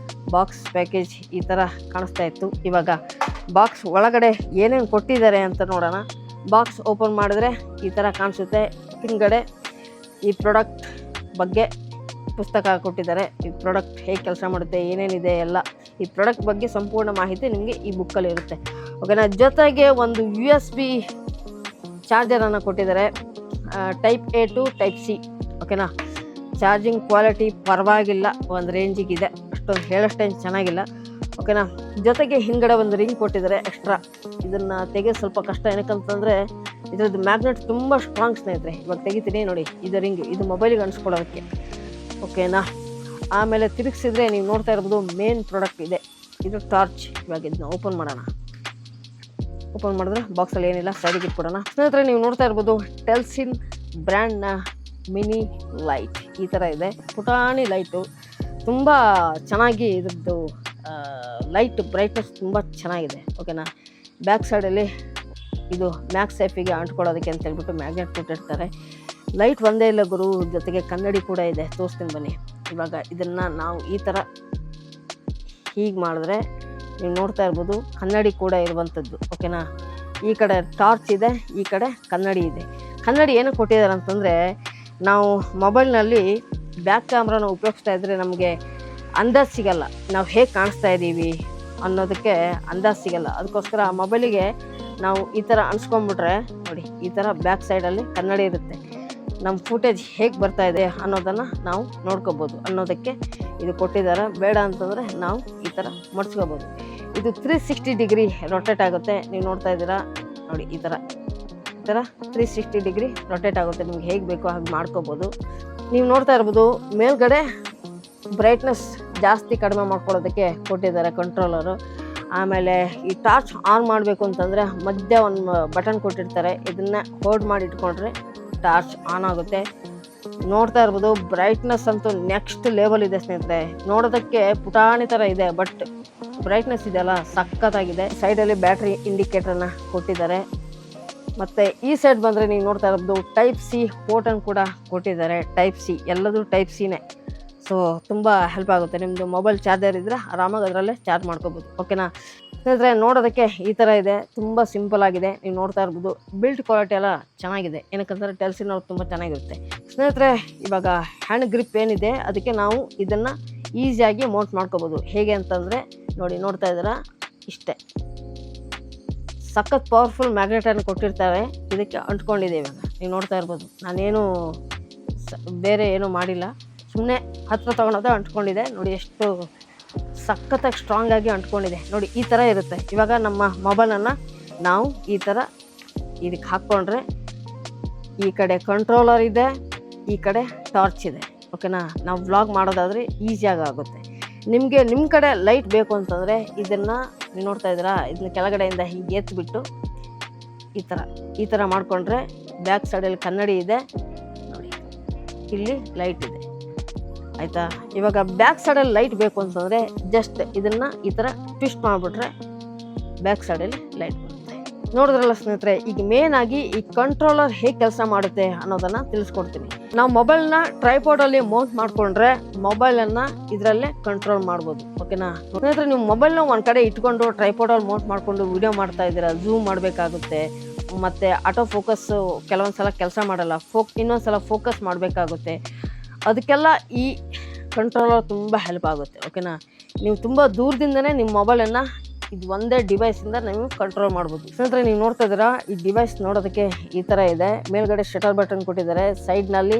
ಬಾಕ್ಸ್ ಪ್ಯಾಕೇಜ್ ಈ ಥರ ಕಾಣಿಸ್ತಾ ಇತ್ತು. ಇವಾಗ ಬಾಕ್ಸ್ ಒಳಗಡೆ ಏನೇನು ಕೊಟ್ಟಿದ್ದಾರೆ ಅಂತ ನೋಡೋಣ. ಬಾಕ್ಸ್ ಓಪನ್ ಮಾಡಿದ್ರೆ ಈ ಥರ ಕಾಣಿಸುತ್ತೆ. ಹಿಂದ್ಗಡೆ ಈ ಪ್ರಾಡಕ್ಟ್ ಬಗ್ಗೆ ಪುಸ್ತಕ ಕೊಟ್ಟಿದ್ದಾರೆ, ಈ ಪ್ರಾಡಕ್ಟ್ ಹೇಗೆ ಕೆಲಸ ಮಾಡುತ್ತೆ, ಏನೇನಿದೆ ಎಲ್ಲ ಈ ಪ್ರಾಡಕ್ಟ್ ಬಗ್ಗೆ ಸಂಪೂರ್ಣ ಮಾಹಿತಿ ನಿಮಗೆ ಈ ಬುಕ್ಕಲ್ಲಿ ಇರುತ್ತೆ, ಓಕೆನಾ. ಜೊತೆಗೆ ಒಂದು USB ಚಾರ್ಜರನ್ನು ಕೊಟ್ಟಿದ್ದಾರೆ, type A to type C, ಓಕೆನಾ. ಚಾರ್ಜಿಂಗ್ ಕ್ವಾಲಿಟಿ ಪರವಾಗಿಲ್ಲ, ಒಂದು ರೇಂಜಿಗಿದೆ, ಅಷ್ಟೊಂದು ಹೇಳೋಷ್ಟೇನು ಚೆನ್ನಾಗಿಲ್ಲ, ಓಕೆನಾ. ಜೊತೆಗೆ ಹಿಂದ್ಗಡೆ ಒಂದು ರಿಂಗ್ ಕೊಟ್ಟಿದ್ದಾರೆ ಎಕ್ಸ್ಟ್ರಾ. ಇದನ್ನು ತೆಗೆದು ಸ್ವಲ್ಪ ಕಷ್ಟ, ಏನಕ್ಕಂತಂದರೆ ಇದರದ್ದು ಮ್ಯಾಗ್ನೆಟ್ ತುಂಬ ಸ್ಟ್ರಾಂಗ್ ಸ್ನೇಹಿತರೆ. ಇವಾಗ ತೆಗಿತೀನಿ ನೋಡಿ, ಇದು ರಿಂಗ್, ಇದು ಮೊಬೈಲಿಗೆ ಅನಿಸ್ಕೊಳ್ಳೋದಕ್ಕೆ, ಓಕೆನಾ. ಆಮೇಲೆ ತಿರುಗಿಸಿದ್ರೆ ನೀವು ನೋಡ್ತಾ ಇರ್ಬೋದು ಮೇನ್ ಪ್ರಾಡಕ್ಟ್ ಇದೆ, ಇದು ಟಾರ್ಚ್. ಇವಾಗ ಇದನ್ನ ಓಪನ್ ಮಾಡೋಣ. ಓಪನ್ ಮಾಡಿದ್ರೆ ಬಾಕ್ಸಲ್ಲಿ ಏನಿಲ್ಲ, ಸೈಡಿಗೆ ಇಟ್ಬಿಡೋಣ ಸ್ನೇಹಿತರೆ. ನೀವು ನೋಡ್ತಾ ಇರ್ಬೋದು ಟೆಲ್ಸಿನ್ ಬ್ರ್ಯಾಂಡ್ನ ಮಿನಿ ಲೈಟ್ ಈ ಥರ ಇದೆ, ಪುಟಾಣಿ ಲೈಟು, ತುಂಬ ಚೆನ್ನಾಗಿ ಇದ್ರದ್ದು ಲೈಟ್ ಬ್ರೈಟ್ನೆಸ್ ತುಂಬ ಚೆನ್ನಾಗಿದೆ, ಓಕೆನಾ. ಬ್ಯಾಕ್ ಸೈಡಲ್ಲಿ ಇದು ಮ್ಯಾಕ್ಸೇಫಿಗೆ ಅಂಟ್ಕೊಳ್ಳೋದಕ್ಕೆ ಅಂತ ಹೇಳ್ಬಿಟ್ಟು ಮ್ಯಾಗ್ನೆಟ್ ಕೊಟ್ಟಿರ್ತಾರೆ. ಲೈಟ್ ಒಂದೇ ಇಲ್ಲ ಗುರು, ಜೊತೆಗೆ ಕನ್ನಡಿ ಕೂಡ ಇದೆ, ತೋರಿಸ್ತೀನಿ ಬನ್ನಿ. ಇವಾಗ ಇದನ್ನು ನಾವು ಈ ಥರ ಹೀಗೆ ಮಾಡಿದ್ರೆ ನೀವು ನೋಡ್ತಾ ಇರ್ಬೋದು ಕನ್ನಡಿ ಕೂಡ ಇರುವಂಥದ್ದು, ಓಕೆನಾ. ಈ ಕಡೆ ಟಾರ್ಚ್ ಇದೆ, ಈ ಕಡೆ ಕನ್ನಡಿ ಇದೆ. ಕನ್ನಡಿ ಏನಕ್ಕೆ ಕೊಟ್ಟಿದ್ದಾರೆ ಅಂತಂದರೆ, ನಾವು ಮೊಬೈಲ್ನಲ್ಲಿ ಬ್ಯಾಕ್ ಕ್ಯಾಮ್ರಾನ ಉಪಯೋಗಿಸ್ತಾ ಇದ್ದರೆ ನಮಗೆ ಅಂದಾಜು ಸಿಗಲ್ಲ, ನಾವು ಹೇಗೆ ಕಾಣಿಸ್ತಾ ಇದ್ದೀವಿ ಅನ್ನೋದಕ್ಕೆ ಅಂದಾಜು ಸಿಗಲ್ಲ. ಅದಕ್ಕೋಸ್ಕರ ಆ ಮೊಬೈಲಿಗೆ ನಾವು ಈ ಥರ ಅನ್ಸ್ಕೊಂಡ್ಬಿಟ್ರೆ ನೋಡಿ, ಈ ಥರ ಬ್ಯಾಕ್ ಸೈಡಲ್ಲಿ ಕನ್ನಡಿ ಇರುತ್ತೆ, ನಮ್ಮ ಫುಟೇಜ್ ಹೇಗೆ ಬರ್ತಾ ಇದೆ ಅನ್ನೋದನ್ನು ನಾವು ನೋಡ್ಕೋಬೋದು ಅನ್ನೋದಕ್ಕೆ ಇದು ಕೊಟ್ಟಿದ್ದಾರೆ. ಬೇಡ ಅಂತಂದರೆ ನಾವು ಈ ಥರ ಮಡ್ಸ್ಕೋಬೋದು. ಇದು 360 ಡಿಗ್ರಿ ರೊಟೇಟ್ ಆಗುತ್ತೆ, ನೀವು ನೋಡ್ತಾ ಇದ್ದೀರಾ. ನೋಡಿ ಈ ಥರ 360 ಡಿಗ್ರಿ ರೊಟೇಟ್ ಆಗುತ್ತೆ. ನಿಮ್ಗೆ ಹೇಗೆ ಬೇಕೋ ಹಾಗೆ ಮಾಡ್ಕೋಬೋದು. ನೀವು ನೋಡ್ತಾ ಇರ್ಬೋದು ಮೇಲ್ಗಡೆ ಬ್ರೈಟ್ನೆಸ್ ಜಾಸ್ತಿ ಕಡಿಮೆ ಮಾಡ್ಕೊಳ್ಳೋದಕ್ಕೆ ಕೊಟ್ಟಿದ್ದಾರೆ ಕಂಟ್ರೋಲರು. ಆಮೇಲೆ ಈ ಟಾರ್ಚ್ ಆನ್ ಮಾಡಬೇಕು ಅಂತಂದರೆ ಮಧ್ಯೆ ಒಂದು ಬಟನ್ ಕೊಟ್ಟಿರ್ತಾರೆ, ಇದನ್ನು ಹೋಲ್ಡ್ ಮಾಡಿ ಇಟ್ಕೊಂಡ್ರೆ ಟಾರ್ಚ್ ಆನ್ ಆಗುತ್ತೆ. ನೋಡ್ತಾ ಇರ್ಬೋದು ಬ್ರೈಟ್ನೆಸ್ ಅಂತೂ ನೆಕ್ಸ್ಟ್ ಲೆವೆಲ್ ಇದೆ ಸ್ನೇಹಿತರೆ. ನೋಡೋದಕ್ಕೆ ಪುಟಾಣಿ ಥರ ಇದೆ, ಬಟ್ ಬ್ರೈಟ್ನೆಸ್ ಇದೆಯಲ್ಲ ಸಖತ್ತಾಗಿದೆ. ಸೈಡಲ್ಲಿ ಬ್ಯಾಟ್ರಿ ಇಂಡಿಕೇಟರ್ನ ಕೊಟ್ಟಿದ್ದಾರೆ. ಮತ್ತು ಈ ಸೈಡ್ ಬಂದರೆ ನೀವು ನೋಡ್ತಾ ಇರೋದು ಟೈಪ್ ಸಿ ಪೋರ್ಟನ್ನು ಕೂಡ ಕೊಟ್ಟಿದ್ದಾರೆ. ಟೈಪ್ ಸಿ ಎಲ್ಲದೂ ಟೈಪ್ ಸಿನೇ. ಸೊ ತುಂಬ ಹೆಲ್ಪ್ ಆಗುತ್ತೆ. ನಿಮ್ಮದು ಮೊಬೈಲ್ ಚಾರ್ಜರ್ ಇದ್ದರೆ ಆರಾಮಾಗಿ ಅದರಲ್ಲೇ ಚಾರ್ಜ್ ಮಾಡ್ಕೋಬೋದು. ಓಕೆನಾ ಸ್ನೇಹಿತರೆ, ನೋಡೋದಕ್ಕೆ ಈ ಥರ ಇದೆ. ತುಂಬ ಸಿಂಪಲ್ ಆಗಿದೆ. ನೀವು ನೋಡ್ತಾ ಇರ್ಬೋದು ಬಿಲ್ಡ್ ಕ್ವಾಲಿಟಿ ಎಲ್ಲ ಚೆನ್ನಾಗಿದೆ. ಏನಕ್ಕಂದರೆ ಟೆಲ್ಸಿನವ್ರು ತುಂಬ ಚೆನ್ನಾಗಿರುತ್ತೆ ಸ್ನೇಹಿತರೆ. ಇವಾಗ ಹ್ಯಾಂಡ್ ಗ್ರಿಪ್ ಏನಿದೆ ಅದಕ್ಕೆ ನಾವು ಇದನ್ನು ಈಸಿಯಾಗಿ ಮೌಂಟ್ ಮಾಡ್ಕೋಬೋದು. ಹೇಗೆ ಅಂತಂದರೆ ನೋಡಿ, ನೋಡ್ತಾ ಇದ್ದೀರಾ ಇಷ್ಟೇ ಸಖತ್ ಪವರ್ಫುಲ್ ಮ್ಯಾಗ್ನೆಟನ್ನು ಕೊಟ್ಟಿರ್ತಾರೆ. ಇದಕ್ಕೆ ಅಂಟ್ಕೊಂಡಿದೆ. ಇವಾಗ ನೀವು ನೋಡ್ತಾ ಇರ್ಬೋದು ನಾನೇನು ಬೇರೆ ಏನೂ ಮಾಡಿಲ್ಲ, ಸುಮ್ಮನೆ ಹತ್ತಿರ ತೊಗೊಳೋದೇ ಅಂಟ್ಕೊಂಡಿದೆ. ನೋಡಿ ಎಷ್ಟು ಸಖತ್ತಾಗಿ ಸ್ಟ್ರಾಂಗಾಗಿ ಅಂಟ್ಕೊಂಡಿದೆ. ನೋಡಿ ಈ ಥರ ಇರುತ್ತೆ. ಇವಾಗ ನಮ್ಮ ಮೊಬೈಲನ್ನು ನಾವು ಈ ಥರ ಇದಕ್ಕೆ ಹಾಕ್ಕೊಂಡ್ರೆ ಈ ಕಡೆ ಕಂಟ್ರೋಲರ್ ಇದೆ, ಈ ಕಡೆ ಟಾರ್ಚ್ ಇದೆ. ಓಕೆನಾ, ನಾವು ವ್ಲಾಗ್ ಮಾಡೋದಾದರೆ ಈಸಿಯಾಗಿ ಆಗುತ್ತೆ. ನಿಮಗೆ ನಿಮ್ಮ ಕಡೆ ಲೈಟ್ ಬೇಕು ಅಂತಂದರೆ ಇದನ್ನು ನೀವು ನೋಡ್ತಾ ಇದ್ದೀರಾ, ಇದನ್ನ ಕೆಳಗಡೆಯಿಂದ ಹೀಗೆ ಎತ್ಬಿಟ್ಟು ಈ ಥರ ಮಾಡಿಕೊಂಡ್ರೆ ಬ್ಯಾಕ್ ಸೈಡಲ್ಲಿ ಕನ್ನಡಿ ಇದೆ ನೋಡಿ, ಇಲ್ಲಿ ಲೈಟ್ ಇದೆ ಆಯಿತಾ. ಇವಾಗ ಬ್ಯಾಕ್ ಸೈಡಲ್ಲಿ ಲೈಟ್ ಬೇಕು ಅಂತಂದರೆ ಜಸ್ಟ್ ಇದನ್ನು ಈ ಥರ ಟ್ವಿಸ್ಟ್ ಮಾಡಿಬಿಟ್ರೆ ಬ್ಯಾಕ್ ಸೈಡಲ್ಲಿ ಲೈಟ್ ಬರುತ್ತೆ. ನೋಡಿದ್ರಲ್ಲ ಸ್ನೇಹಿತರೆ, ಈಗ ಮೇನ್ ಆಗಿ ಈ ಕಂಟ್ರೋಲರ್ ಹೇಗೆ ಕೆಲಸ ಮಾಡುತ್ತೆ ಅನ್ನೋದನ್ನು ತಿಳಿಸ್ಕೊಡ್ತೀನಿ. ನಾವು ಮೊಬೈಲ್ನ ಟ್ರೈಪಾಡಲ್ಲಿ ಮೌಂಟ್ ಮಾಡಿಕೊಂಡ್ರೆ ಮೊಬೈಲನ್ನು ಇದರಲ್ಲೇ ಕಂಟ್ರೋಲ್ ಮಾಡ್ಬೋದು. ಓಕೆನಾ ಸ್ನೇಹಿತರೆ, ನೀವು ಮೊಬೈಲ್ನ ಒಂದು ಕಡೆ ಇಟ್ಕೊಂಡು ಟ್ರೈಪಾಡಲ್ಲಿ ಮೌಂಟ್ ಮಾಡಿಕೊಂಡು ವಿಡಿಯೋ ಮಾಡ್ತಾ ಇದ್ದೀರಾ, ಝೂಮ್ ಮಾಡಬೇಕಾಗುತ್ತೆ. ಮತ್ತು ಆಟೋ ಫೋಕಸ್ಸು ಕೆಲವೊಂದು ಸಲ ಕೆಲಸ ಮಾಡಲ್ಲ, ಇನ್ನೊಂದು ಸಲ ಫೋಕಸ್ ಮಾಡಬೇಕಾಗುತ್ತೆ. ಅದಕ್ಕೆಲ್ಲ ಈ ಕಂಟ್ರೋಲರ್ ತುಂಬ ಹೆಲ್ಪ್ ಆಗುತ್ತೆ. ಓಕೆನಾ, ನೀವು ತುಂಬ ದೂರದಿಂದನೇ ನಿಮ್ಮ ಮೊಬೈಲನ್ನು ಇದು ಒಂದೇ ಡಿವೈಸಿಂದ ನೀವು ಕಂಟ್ರೋಲ್ ಮಾಡ್ಬೋದು. ಸ್ನೇಹಿತರೆ, ನೀವು ನೋಡ್ತಾ ಇದ್ದೀರಾ ಈ ಡಿವೈಸ್ ನೋಡೋದಕ್ಕೆ ಈ ಥರ ಇದೆ. ಮೇಲ್ಗಡೆ ಶಟರ್ ಬಟನ್ ಕೊಟ್ಟಿದ್ದಾರೆ, ಸೈಡ್ನಲ್ಲಿ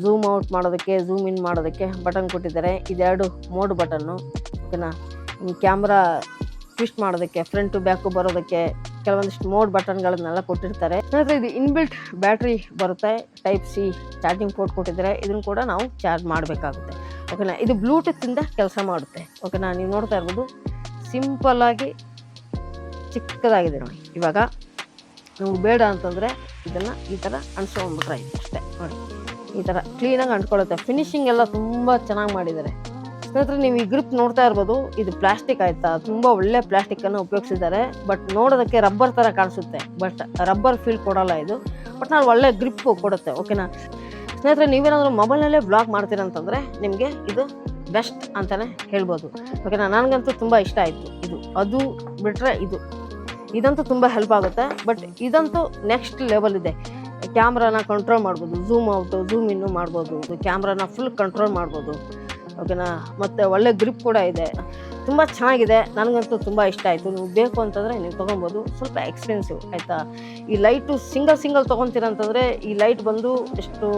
ಝೂಮ್ ಔಟ್ ಮಾಡೋದಕ್ಕೆ ಝೂಮ್ ಇನ್ ಮಾಡೋದಕ್ಕೆ ಬಟನ್ ಕೊಟ್ಟಿದ್ದಾರೆ. ಇದೆರಡು ಮೋಡ್ ಬಟನ್ನು. ಓಕೆನಾ, ಕ್ಯಾಮ್ರಾ ಟ್ವಿಸ್ಟ್ ಮಾಡೋದಕ್ಕೆ ಫ್ರಂಟು ಬ್ಯಾಕು ಬರೋದಕ್ಕೆ ಕೆಲವೊಂದಿಷ್ಟು ಮೋಡ್ ಬಟನ್ಗಳನ್ನೆಲ್ಲ ಕೊಟ್ಟಿರ್ತಾರೆ. ಸ್ನೇಹಿತರೆ, ಇದು ಇನ್ಬಿಲ್ಟ್ ಬ್ಯಾಟ್ರಿ ಬರುತ್ತೆ. ಟೈಪ್ ಸಿ ಚಾರ್ಜಿಂಗ್ ಪೋರ್ಟ್ ಕೊಟ್ಟಿದ್ದಾರೆ, ಇದನ್ನು ಕೂಡ ನಾವು ಚಾರ್ಜ್ ಮಾಡಬೇಕಾಗುತ್ತೆ. ಓಕೆನಾ, ಇದು ಬ್ಲೂಟೂತಿಂದ ಕೆಲಸ ಮಾಡುತ್ತೆ. ಓಕೆನಾ, ನೀವು ನೋಡ್ತಾ ಇರ್ಬೋದು ಸಿಂಪಲ್ಲಾಗಿ ಚಿಕ್ಕದಾಗಿದೆ ನೋಡಿ. ಇವಾಗ ನೀವು ಬೇಡ ಅಂತಂದರೆ ಇದನ್ನು ಈ ಥರ ಅಂಟ್ಸ್ಕೊಂಡ್ಬಿಟ್ರೆ ಆಯ್ತು ಅಷ್ಟೇ. ನೋಡಿ ಈ ಥರ ಕ್ಲೀನಾಗಿ ಅಂಟ್ಕೊಳ್ಳುತ್ತೆ. ಫಿನಿಶಿಂಗ್ ಎಲ್ಲ ತುಂಬ ಚೆನ್ನಾಗಿ ಮಾಡಿದ್ದಾರೆ. ಸ್ನೇಹಿತರೆ, ನೀವು ಈ ಗ್ರಿಪ್ ನೋಡ್ತಾ ಇರ್ಬೋದು, ಇದು ಪ್ಲಾಸ್ಟಿಕ್ ಆಯಿತಾ, ತುಂಬ ಒಳ್ಳೆ ಪ್ಲಾಸ್ಟಿಕ್ಕನ್ನು ಉಪಯೋಗಿಸಿದ್ದಾರೆ. ಬಟ್ ನೋಡೋದಕ್ಕೆ ರಬ್ಬರ್ ಥರ ಕಾಣಿಸುತ್ತೆ, ಬಟ್ ರಬ್ಬರ್ ಫೀಲ್ ಕೊಡೋಲ್ಲ ಇದು. ಬಟ್ ನಾನು ಒಳ್ಳೆ ಗ್ರಿಪ್ ಕೊಡುತ್ತೆ. ಓಕೆನಾ ಸ್ನೇಹಿತರೆ, ನೀವೇನಾದರೂ ಮೊಬೈಲ್ನಲ್ಲೇ ವ್ಲಾಗ್ ಮಾಡ್ತೀರಂತಂದರೆ ನಿಮಗೆ ಇದು ಬೆಸ್ಟ್ ಅಂತಲೇ ಹೇಳ್ಬೋದು. ಓಕೆನಾ, ನನಗಂತೂ ತುಂಬ ಇಷ್ಟ ಆಯಿತು ಇದು. ಅದು ಬಿಟ್ಟರೆ ಇದಂತೂ ತುಂಬ ಹೆಲ್ಪ್ ಆಗುತ್ತೆ. ಬಟ್ ಇದಂತೂ ನೆಕ್ಸ್ಟ್ ಲೆವೆಲ್ ಇದೆ. ಕ್ಯಾಮ್ರಾನ ಕಂಟ್ರೋಲ್ ಮಾಡ್ಬೋದು, ಝೂಮ್ ಔಟು ಝೂಮ್ ಇನ್ನು ಮಾಡ್ಬೋದು, ಕ್ಯಾಮ್ರಾನ ಫುಲ್ ಕಂಟ್ರೋಲ್ ಮಾಡ್ಬೋದು. ಓಕೆನಾ, ಮತ್ತು ಒಳ್ಳೆ ಗ್ರಿಪ್ ಕೂಡ ಇದೆ. ತುಂಬ ಚೆನ್ನಾಗಿದೆ. ನನಗಂತೂ ತುಂಬ ಇಷ್ಟ ಆಯಿತು. ನೀವು ಬೇಕು ಅಂತಂದರೆ ನೀವು ತೊಗೊಬೋದು. ಸ್ವಲ್ಪ ಎಕ್ಸ್ಪೆನ್ಸಿವ್ ಆಯಿತಾ. ಈ ಲೈಟು ಸಿಂಗಲ್ ತೊಗೊತೀರಂತಂದರೆ ಈ ಲೈಟ್ ಬಂದು ಎಷ್ಟು,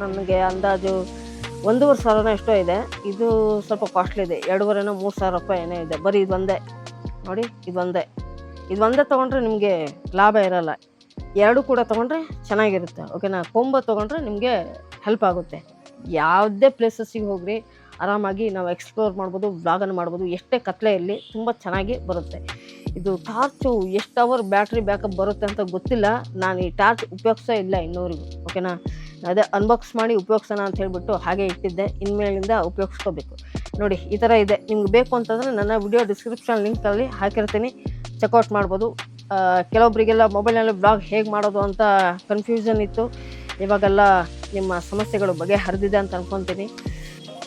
ನನಗೆ ಅಂದಾಜು 1,500 ಎಷ್ಟೋ ಇದೆ. ಇದು ಸ್ವಲ್ಪ ಕಾಸ್ಟ್ಲಿ ಇದೆ, 2,500-3,000 ರೂಪಾಯಿ ಏನೋ ಇದೆ. ಬರೀ ಇದೊಂದೇ ನೋಡಿ, ಇದೊಂದೇ ತೊಗೊಂಡ್ರೆ ನಿಮಗೆ ಲಾಭ ಇರೋಲ್ಲ. ಎರಡು ಕೂಡ ತೊಗೊಂಡ್ರೆ ಚೆನ್ನಾಗಿರುತ್ತೆ. ಓಕೆನಾ, ಕೊಂಬ ತೊಗೊಂಡ್ರೆ ನಿಮಗೆ ಹೆಲ್ಪ್ ಆಗುತ್ತೆ. ಯಾವುದೇ ಪ್ಲೇಸಸ್ಸಿಗೆ ಹೋಗ್ರಿ ಆರಾಮಾಗಿ ನಾವು ಎಕ್ಸ್ಪ್ಲೋರ್ ಮಾಡ್ಬೋದು, ವ್ಲಾಗನ್ನು ಮಾಡ್ಬೋದು. ಎಷ್ಟೇ ಕತ್ಲೆ ಇರಲಿ ತುಂಬ ಚೆನ್ನಾಗಿ ಬರುತ್ತೆ. ಇದು ಟಾರ್ಚು ಎಷ್ಟು ಅವರ್ ಬ್ಯಾಟ್ರಿ ಬ್ಯಾಕಪ್ ಬರುತ್ತೆ ಅಂತ ಗೊತ್ತಿಲ್ಲ. ನಾನು ಈ ಟಾರ್ಚ್ ಉಪಯೋಗಿಸೇ ಇಲ್ಲ ಇನ್ನೂವರೆಗೂ. ಓಕೆನಾ, ಅದೇ ಅನ್ಬಾಕ್ಸ್ ಮಾಡಿ ಉಪಯೋಗಿಸೋಣ ಅಂತ ಹೇಳಿಬಿಟ್ಟು ಹಾಗೆ ಇಟ್ಟಿದ್ದೆ. ಇನ್ಮೇಲಿಂದ ಉಪಯೋಗಿಸ್ಕೋಬೇಕು. ನೋಡಿ ಈ ಥರ ಇದೆ. ನಿಮ್ಗೆ ಬೇಕು ಅಂತಂದರೆ ನನ್ನ ವಿಡಿಯೋ ಡಿಸ್ಕ್ರಿಪ್ಷನ್ ಲಿಂಕಲ್ಲಿ ಹಾಕಿರ್ತೀನಿ, ಚೆಕ್ಔಟ್ ಮಾಡ್ಬೋದು. ಕೆಲವೊಬ್ಬರಿಗೆಲ್ಲ ಮೊಬೈಲ್ನಲ್ಲಿ ವ್ಲಾಗ್ ಹೇಗೆ ಮಾಡೋದು ಅಂತ ಕನ್ಫ್ಯೂಷನ್ ಇತ್ತು. ಇವಾಗೆಲ್ಲ ನಿಮ್ಮ ಸಮಸ್ಯೆಗಳು ಬಗೆಹರಿದಿದೆ ಅಂತ ಅಂದ್ಕೊತೀನಿ.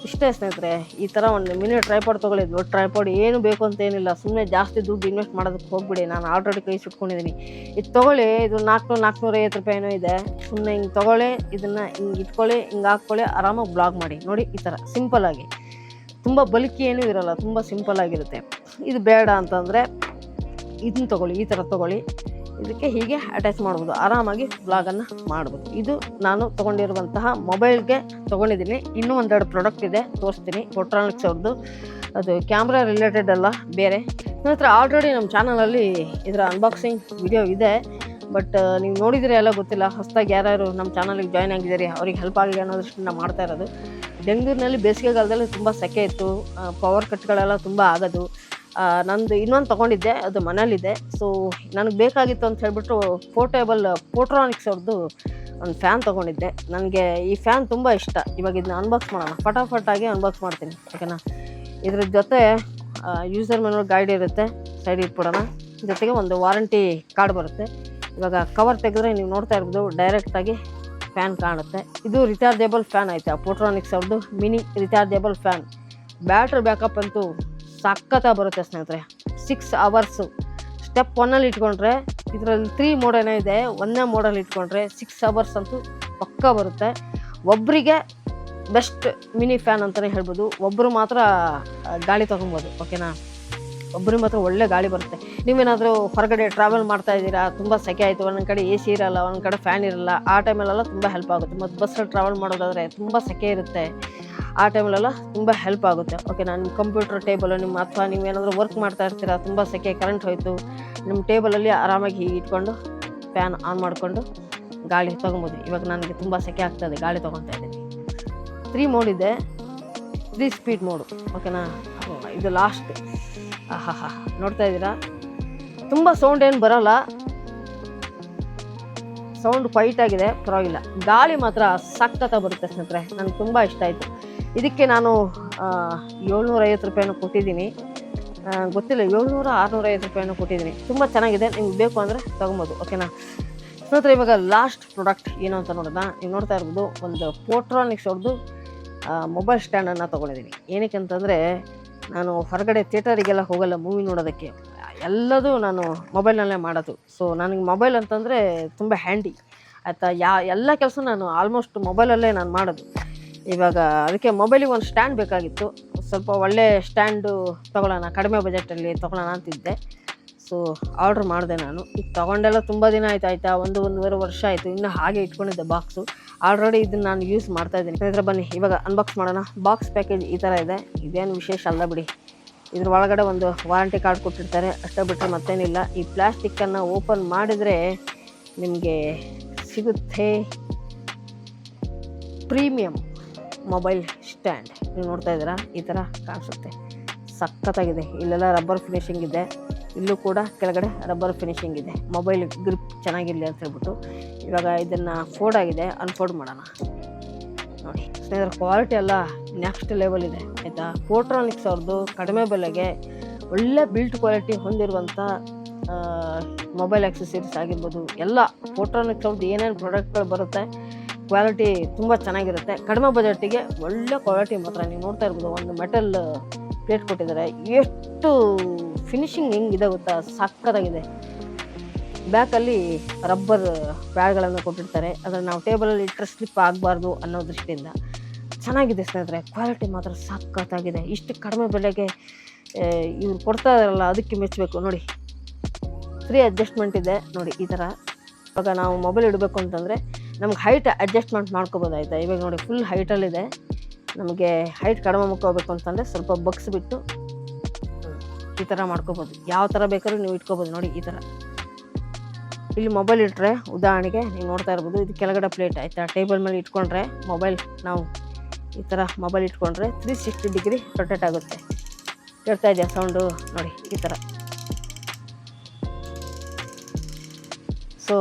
ಇಷ್ಟೇ ಸ್ನೇಹಿತರೆ, ಈ ಥರ ಒಂದು ಮಿನಿ ಟ್ರೈಪಾಡ್ ತೊಗೊಳಿದ್ವು. ಟ್ರೈಪಾಡ್ ಏನು ಬೇಕು ಅಂತ ಏನಿಲ್ಲ, ಸುಮ್ಮನೆ ಜಾಸ್ತಿ ದುಡ್ಡು ಇನ್ವೆಸ್ಟ್ ಮಾಡೋದಕ್ಕೆ ಹೋಗ್ಬಿಡಿ. ನಾನು ಆಲ್ರೆಡಿ ಕೈ ಸುಟ್ಕೊಂಡಿದ್ದೀನಿ. ಇದು ತೊಗೊಳ್ಳಿ, ಇದು 450 ರೂಪಾಯಿನೂ ಇದೆ. ಸುಮ್ಮನೆ ಹಿಂಗೆ ತೊಗೊಳ್ಳಿ, ಇದನ್ನು ಹಿಂಗೆ ಇಟ್ಕೊಳ್ಳಿ, ಹಿಂಗೆ ಹಾಕ್ಕೊಳ್ಳಿ, ಆರಾಮಾಗಿ ಬ್ಲಾಗ್ ಮಾಡಿ. ನೋಡಿ ಈ ಥರ ಸಿಂಪಲ್ಲಾಗಿ, ತುಂಬ ಬಲ್ಕಿ ಏನೂ ಇರೋಲ್ಲ, ತುಂಬ ಸಿಂಪಲ್ಲಾಗಿರುತ್ತೆ. ಇದು ಬೇಡ ಅಂತಂದರೆ ಇದನ್ನ ತೊಗೊಳ್ಳಿ, ಈ ಥರ ತೊಗೊಳ್ಳಿ. ಇದಕ್ಕೆ ಹೀಗೆ ಅಟ್ಯಾಚ್ ಮಾಡ್ಬೋದು, ಆರಾಮಾಗಿ ವ್ಲಾಗನ್ನು ಮಾಡ್ಬೋದು. ಇದು ನಾನು ತೊಗೊಂಡಿರುವಂತಹ ಮೊಬೈಲ್ಗೆ ತೊಗೊಂಡಿದ್ದೀನಿ. ಇನ್ನೂ ಒಂದೆರಡು ಪ್ರಾಡಕ್ಟ್ ಇದೆ, ತೋರಿಸ್ತೀನಿ. ಫೋಟ್ರಾನಿಕ್ಸ್ ಅವ್ರದ್ದು, ಅದು ಕ್ಯಾಮ್ರಾ ರಿಲೇಟೆಡ್ ಅಲ್ಲ, ಬೇರೆ. ಸ್ನೇಹಿತರೆ, ಆಲ್ರೆಡಿ ನಮ್ಮ ಚಾನಲಲ್ಲಿ ಇದರ ಅನ್ಬಾಕ್ಸಿಂಗ್ ವಿಡಿಯೋ ಇದೆ. ಬಟ್ ನೀವು ನೋಡಿದರೆ ಎಲ್ಲ ಗೊತ್ತಿಲ್ಲ, ಹೊಸದಾಗಿ ಯಾರ್ಯಾರು ನಮ್ಮ ಚಾನಲ್ಗೆ ಜಾಯ್ನ್ ಆಗಿದ್ದೀರಿ ಅವ್ರಿಗೆ ಹೆಲ್ಪ್ ಆಗಲಿ ಅನ್ನೋ ದೃಷ್ಟಿಯಿಂದ ಮಾಡ್ತಾ ಇರೋದು. ಬೆಂಗಳೂರಿನಲ್ಲಿ ಬೇಸಿಗೆಗಾಲದಲ್ಲಿ ತುಂಬ ಸೆಕೆ ಇತ್ತು, ಪವರ್ ಕಟ್ಗಳೆಲ್ಲ ತುಂಬ ಆಗೋದು. ನಂದು ಇನ್ನೊಂದು ತೊಗೊಂಡಿದ್ದೆ, ಅದು ಮನೇಲಿದೆ. ಸೊ ನನಗೆ ಬೇಕಾಗಿತ್ತು ಅಂತ ಹೇಳ್ಬಿಟ್ಟು ಪೋಟ್ರಾನಿಕ್ಸ್ ಅವ್ರದ್ದು ಒಂದು ಫ್ಯಾನ್ ತೊಗೊಂಡಿದ್ದೆ. ನನಗೆ ಈ ಫ್ಯಾನ್ ತುಂಬ ಇಷ್ಟ. ಇವಾಗ ಇದನ್ನ ಅನ್ಬಾಕ್ಸ್ ಮಾಡೋಣ, ಫಟಾಫಟಾಗಿ ಅನ್ಬಾಕ್ಸ್ ಮಾಡ್ತೀನಿ, ಓಕೆನಾ. ಇದ್ರ ಜೊತೆ ಯೂಸರ್ ಮ್ಯಾನುವಲ್ ಗೈಡ್ ಇರುತ್ತೆ, ಸೈಡ್ ಇಟ್ಬಿಡೋಣ. ಜೊತೆಗೆ ಒಂದು ವಾರಂಟಿ ಕಾರ್ಡ್ ಬರುತ್ತೆ. ಇವಾಗ ಕವರ್ ತೆಗೆದ್ರೆ ನೀವು ನೋಡ್ತಾ ಇರ್ಬೋದು, ಡೈರೆಕ್ಟಾಗಿ ಫ್ಯಾನ್ ಕಾಣುತ್ತೆ. ಇದು ರಿಚಾರ್ಜೇಬಲ್ ಫ್ಯಾನ್ ಐತೆ, ಪೋಟ್ರಾನಿಕ್ಸ್ ಅವ್ರದ್ದು ಮಿನಿ ರಿಚಾರ್ಜೇಬಲ್ ಫ್ಯಾನ್. ಬ್ಯಾಟ್ರಿ ಬ್ಯಾಕಪ್ ಅಂತೂ ಸಖತ್ತಾಗಿ ಬರುತ್ತೆ ಸ್ನೇಹಿತರೆ. 6 ಅವರ್ಸು. ಸ್ಟೆಪ್ 1ಅಲ್ಲಿ ಇಟ್ಕೊಂಡ್ರೆ, ಇದರಲ್ಲಿ 3 ಮೋಡೇನೋ ಇದೆ, 1ನೇ ಮೋಡಲ್ಲಿ ಇಟ್ಕೊಂಡ್ರೆ 6 ಅವರ್ಸ್ ಅಂತೂ ಪಕ್ಕ ಬರುತ್ತೆ. ಒಬ್ಬರಿಗೆ ಬೆಸ್ಟ್ ಮಿನಿ ಫ್ಯಾನ್ ಅಂತಲೇ ಹೇಳ್ಬೋದು. ಒಬ್ಬರು ಮಾತ್ರ ಗಾಳಿ ತೊಗೊಬೋದು, ಓಕೆನಾ. ಒಬ್ಬರಿಗೆ ಮಾತ್ರ ಒಳ್ಳೆ ಗಾಳಿ ಬರುತ್ತೆ. ನೀವೇನಾದರೂ ಹೊರಗಡೆ ಟ್ರಾವೆಲ್ ಮಾಡ್ತಾ ಇದ್ದೀರಾ, ತುಂಬ ಸೆಕೆ ಆಯಿತು, ಒಂದೊಂದು ಕಡೆ AC ಇರಲ್ಲ, ಒಂದೊಂದು ಕಡೆ ಫ್ಯಾನ್ ಇರಲ್ಲ, ಆ ಟೈಮಲ್ಲೆಲ್ಲ ತುಂಬ ಹೆಲ್ಪ್ ಆಗುತ್ತೆ. ಮತ್ತು ಬಸ್ಸಲ್ಲಿ ಟ್ರಾವೆಲ್ ಮಾಡೋದಾದರೆ ತುಂಬ ಸೆಕೆ ಇರುತ್ತೆ, ಆ ಟೈಮಲ್ಲೆಲ್ಲ ತುಂಬ ಹೆಲ್ಪ್ ಆಗುತ್ತೆ, ಓಕೆನಾ. ನಿಮ್ಮ ಕಂಪ್ಯೂಟರ್ ಟೇಬಲ್ ಅಥವಾ ನೀವೇನಾದರೂ ವರ್ಕ್ ಮಾಡ್ತಾ ಇರ್ತೀರಾ, ತುಂಬ ಸೆಕೆ, ಕರೆಂಟ್ ಹೋಯಿತು, ನಿಮ್ಮ ಟೇಬಲಲ್ಲಿ ಆರಾಮಾಗಿ ಹೀಗೆ ಇಟ್ಕೊಂಡು ಫ್ಯಾನ್ ಆನ್ ಮಾಡಿಕೊಂಡು ಗಾಳಿ ತೊಗೊಬೋದು. ಇವಾಗ ನನಗೆ ತುಂಬ ಸೆಕೆ ಆಗ್ತಾಯಿದೆ, ಗಾಳಿ ತೊಗೊತಾ ಇದ್ದೀನಿ. 3 ಮೋಡ್ ಇದೆ, 3 ಸ್ಪೀಡ್ ಮೋಡು, ಓಕೆನಾ. ಇದು ಲಾಸ್ಟ್. ನೋಡ್ತಾ ಇದ್ದೀರಾ, ತುಂಬ ಸೌಂಡ್ ಏನು ಬರೋಲ್ಲ, ಸೌಂಡ್ ಕ್ವೈಟ್ ಆಗಿದೆ, ಪರವಾಗಿಲ್ಲ. ಗಾಳಿ ಮಾತ್ರ ಸಖತ್ತಾಗಿ ಬರುತ್ತೆ ಸ್ನೇಹಿತರೆ, ನನಗೆ ತುಂಬ ಇಷ್ಟ ಆಯಿತು. ಇದಕ್ಕೆ ನಾನು 750 ರೂಪಾಯಿನೂ ಕೊಟ್ಟಿದ್ದೀನಿ, ಗೊತ್ತಿಲ್ಲ 700-650 ರೂಪಾಯಿನೂ ಕೊಟ್ಟಿದ್ದೀನಿ. ತುಂಬ ಚೆನ್ನಾಗಿದೆ, ನಿಮ್ಗೆ ಬೇಕು ಅಂದರೆ ತೊಗೊಬೋದು, ಓಕೆನಾ. ಸ್ನೇಹಿತರೆ, ಇವಾಗ ಲಾಸ್ಟ್ ಪ್ರಾಡಕ್ಟ್ ಏನು ಅಂತ ನೋಡೋಣ. ನೀವು ನೋಡ್ತಾ ಇರ್ಬೋದು, ಒಂದು ಪೋಟ್ರಾನಿಕ್ಸ್ ಅವ್ರದ್ದು ಮೊಬೈಲ್ ಸ್ಟ್ಯಾಂಡನ್ನು ತೊಗೊಂಡಿದ್ದೀನಿ. ಏನಕ್ಕೆ ಅಂತಂದರೆ, ನಾನು ಹೊರಗಡೆ ಥಿಯೇಟರಿಗೆಲ್ಲ ಹೋಗಲ್ಲ ಮೂವಿ ನೋಡೋದಕ್ಕೆ, ಎಲ್ಲದೂ ನಾನು ಮೊಬೈಲ್ನಲ್ಲೇ ಮಾಡೋದು. ಸೊ ನನಗೆ ಮೊಬೈಲ್ ಅಂತಂದರೆ ತುಂಬ ಹ್ಯಾಂಡಿ ಆಯಿತಾ. ಎಲ್ಲ ಕೆಲಸ ನಾನು ಆಲ್ಮೋಸ್ಟ್ ಮೊಬೈಲಲ್ಲೇ ನಾನು ಮಾಡೋದು. ಇವಾಗ ಅದಕ್ಕೆ ಮೊಬೈಲಿಗೆ ಒಂದು ಸ್ಟ್ಯಾಂಡ್ ಬೇಕಾಗಿತ್ತು, ಸ್ವಲ್ಪ ಒಳ್ಳೆ ಸ್ಟ್ಯಾಂಡು ತೊಗೊಳ್ಳೋಣ, ಕಡಿಮೆ ಬಜೆಟಲ್ಲಿ ತೊಗೊಳ್ಳೋಣ ಅಂತಿದ್ದೆ. ಸೊ ಆರ್ಡ್ರ್ ಮಾಡಿದೆ ನಾನು. ಈಗ ತೊಗೊಂಡೆಲ್ಲ ತುಂಬ ದಿನ ಆಯ್ತಾ, 1-1.5 ವರ್ಷ ಆಯಿತು, ಇನ್ನೂ ಹಾಗೆ ಇಟ್ಕೊಂಡಿದ್ದೆ ಬಾಕ್ಸು. ಆಲ್ರೆಡಿ ಇದನ್ನು ನಾನು ಯೂಸ್ ಮಾಡ್ತಾಯಿದ್ದೀನಿ. ಸ್ನೇಹಿತರೆ ಬನ್ನಿ ಇವಾಗ ಅನ್ಬಾಕ್ಸ್ ಮಾಡೋಣ. ಬಾಕ್ಸ್ ಪ್ಯಾಕೇಜ್ ಈ ಥರ ಇದೆ, ಇದೇನು ವಿಶೇಷ ಅಲ್ಲ ಬಿಡಿ. ಇದ್ರ ಒಳಗಡೆ ಒಂದು ವಾರಂಟಿ ಕಾರ್ಡ್ ಕೊಟ್ಟಿರ್ತಾರೆ, ಅಷ್ಟೇ ಬಿಟ್ಟರೆ ಮತ್ತೇನಿಲ್ಲ. ಈ ಪ್ಲ್ಯಾಸ್ಟಿಕ್ಕನ್ನು ಓಪನ್ ಮಾಡಿದರೆ ನಿಮಗೆ ಸಿಗುತ್ತೆ ಪ್ರೀಮಿಯಂ ಮೊಬೈಲ್ ಸ್ಟ್ಯಾಂಡ್. ನೀವು ನೋಡ್ತಾ ಇದ್ದೀರಾ, ಈ ಥರ ಕಾಣಿಸುತ್ತೆ, ಸಖತ್ತಾಗಿದೆ. ಇಲ್ಲೆಲ್ಲ ರಬ್ಬರ್ ಫಿನಿಶಿಂಗ್ ಇದೆ, ಇಲ್ಲೂ ಕೂಡ ಕೆಳಗಡೆ ರಬ್ಬರ್ ಫಿನಿಶಿಂಗ್ ಇದೆ, ಮೊಬೈಲ್ ಗ್ರಿಪ್ ಚೆನ್ನಾಗಿರಲಿ ಅಂತ ಹೇಳ್ಬಿಟ್ಟು. ಇವಾಗ ಇದನ್ನು ಫೋಲ್ಡ್ ಆಗಿದೆ, ಅನ್ಫೋಲ್ಡ್ ಮಾಡೋಣ. ನೋಡಿ ಸ್ನೇಹಿತರೆ, ಕ್ವಾಲಿಟಿ ಎಲ್ಲ ನೆಕ್ಸ್ಟ್ ಲೆವೆಲ್ ಇದೆ ಆಯಿತಾ. ಪೋಟ್ರಾನಿಕ್ಸ್ ಅವ್ರದ್ದು ಕಡಿಮೆ ಬೆಲೆಗೆ ಒಳ್ಳೆ ಬಿಲ್ಟ್ ಕ್ವಾಲಿಟಿ ಹೊಂದಿರುವಂಥ ಮೊಬೈಲ್ ಆಕ್ಸೆಸರೀಸ್ ಆಗಿರ್ಬೋದು, ಎಲ್ಲ ಪೋಟ್ರಾನಿಕ್ಸ್ ಅವ್ರದ್ದು ಏನೇನು ಪ್ರಾಡಕ್ಟ್ಗಳು ಬರುತ್ತೆ ಕ್ವಾಲಿಟಿ ತುಂಬ ಚೆನ್ನಾಗಿರುತ್ತೆ. ಕಡಿಮೆ ಬಜೆಟಿಗೆ ಒಳ್ಳೆ ಕ್ವಾಲಿಟಿ ಮಾತ್ರ. ನೀವು ನೋಡ್ತಾ ಇರ್ಬೋದು, ಒಂದು ಮೆಟಲ್ ಪ್ಲೇಟ್ ಕೊಟ್ಟಿದ್ದಾರೆ, ಎಷ್ಟು ಫಿನಿಶಿಂಗ್ ಹೆಂಗಿದೆ ಗೊತ್ತಾ, ಸಕ್ಕತ್ತಾಗಿದೆ. ಬ್ಯಾಕಲ್ಲಿ ರಬ್ಬರ್ ಪ್ಯಾಡ್ಗಳನ್ನು ಕೊಟ್ಟಿರ್ತಾರೆ, ಅದನ್ನು ನಾವು ಟೇಬಲಲ್ಲಿ ಇಟ್ಟರೆ ಸ್ಲಿಪ್ ಆಗಬಾರ್ದು ಅನ್ನೋ ದೃಷ್ಟಿಯಿಂದ ಚೆನ್ನಾಗಿದೆ ಸ್ನೇಹಿತರೆ. ಕ್ವಾಲಿಟಿ ಮಾತ್ರ ಸಕ್ಕತ್ತಾಗಿದೆ. ಇಷ್ಟು ಕಡಿಮೆ ಬೆಲೆಗೆ ಇವ್ರು ಕೊಡ್ತಾ ಇದಾರಲ್ಲ, ಅದಕ್ಕೆ ಮೆಚ್ಚಬೇಕು. ನೋಡಿ 3 ಅಡ್ಜಸ್ಟ್ಮೆಂಟ್ ಇದೆ ನೋಡಿ ಈ ಥರ. ಇವಾಗ ನಾವು ಮೊಬೈಲ್ ಇಡಬೇಕು ಅಂತಂದರೆ ನಮ್ಗೆ ಹೈಟ್ ಅಡ್ಜಸ್ಟ್ಮೆಂಟ್ ಮಾಡ್ಕೋಬೋದು ಆಯಿತಾ. ಇವಾಗ ನೋಡಿ ಫುಲ್ ಹೈಟಲ್ಲಿದೆ, ನಮಗೆ ಹೈಟ್ ಕಡಿಮೆ ಮಾಡ್ಕೋಬೇಕು ಅಂತಂದರೆ ಸ್ವಲ್ಪ ಬಗ್ಸ್ಬಿಟ್ಟು ಈ ಥರ ಮಾಡ್ಕೋಬೋದು. ಯಾವ ಥರ ಬೇಕಾದ್ರೂ ನೀವು ಇಟ್ಕೋಬೋದು. ನೋಡಿ ಈ ಥರ ಇಲ್ಲಿ ಮೊಬೈಲ್ ಇಟ್ಟರೆ, ಉದಾಹರಣೆಗೆ ನೀವು ನೋಡ್ತಾ ಇರ್ಬೋದು, ಇದು ಕೆಳಗಡೆ ಪ್ಲೇಟ್ ಆಯಿತಾ, ಟೇಬಲ್ ಮೇಲೆ ಇಟ್ಕೊಂಡ್ರೆ ಮೊಬೈಲ್, ನಾವು ಈ ಥರ ಮೊಬೈಲ್ ಇಟ್ಕೊಂಡ್ರೆ 360 ಡಿಗ್ರಿ ರೊಟೇಟ್ ಆಗುತ್ತೆ. ಕೇಳ್ತಾ ಇದೆಯಾ ಸೌಂಡು? ನೋಡಿ ಈ ಥರ. ಸೊ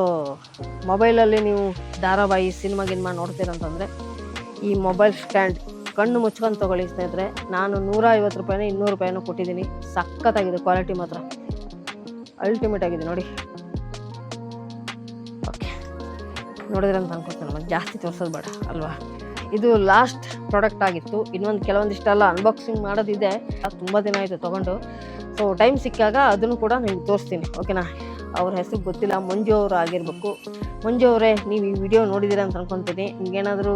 ಮೊಬೈಲಲ್ಲಿ ನೀವು ಧಾರಾವಾಹಿ ಸಿನಿಮಾ ನೋಡ್ತೀರಂತಂದರೆ ಈ ಮೊಬೈಲ್ ಸ್ಟ್ಯಾಂಡ್ ಕಣ್ಣು ಮುಚ್ಕೊಂಡು ತೊಗೊಳ್ಳಿ ಸ್ನೇಹಿತರೆ. ನಾನು 150 ರೂಪಾಯಿನ 200 ರೂಪಾಯಿನೂ ಕೊಟ್ಟಿದ್ದೀನಿ. ಸಖತ್ತಾಗಿದೆ, ಕ್ವಾಲಿಟಿ ಮಾತ್ರ ಅಲ್ಟಿಮೇಟ್ ಆಗಿದೆ ನೋಡಿ. ಓಕೆ, ನೋಡಿದ್ರೆ ಅಂತ ಅನ್ಕೊಳ್ತೀನಿ, ನಮಗೆ ಜಾಸ್ತಿ ತೋರಿಸೋದು ಬೇಡ ಅಲ್ವಾ. ಇದು ಲಾಸ್ಟ್ ಪ್ರಾಡಕ್ಟ್ ಆಗಿತ್ತು. ಇನ್ನೊಂದು ಕೆಲವೊಂದಿಷ್ಟೆಲ್ಲ ಅನ್ಬಾಕ್ಸಿಂಗ್ ಮಾಡೋದಿದೆ, ಅದು ತುಂಬ ದಿನ ಆಯಿತು ತೊಗೊಂಡು. ಸೊ ಟೈಮ್ ಸಿಕ್ಕಾಗ ಅದನ್ನು ಕೂಡ ನಿಮ್ಗೆ ತೋರಿಸ್ತೀನಿ, ಓಕೆನಾ. ಅವ್ರ ಹೆಸರು ಗೊತ್ತಿಲ್ಲ, ಮಂಜು ಅವರು ಆಗಿರಬೇಕು. ಮಂಜು ಅವರೇ, ನೀವು ಈ ವಿಡಿಯೋ ನೋಡಿದ್ದೀರಾ ಅಂತ ಅನ್ಕೊತೀನಿ. ನಿಮಗೇನಾದರೂ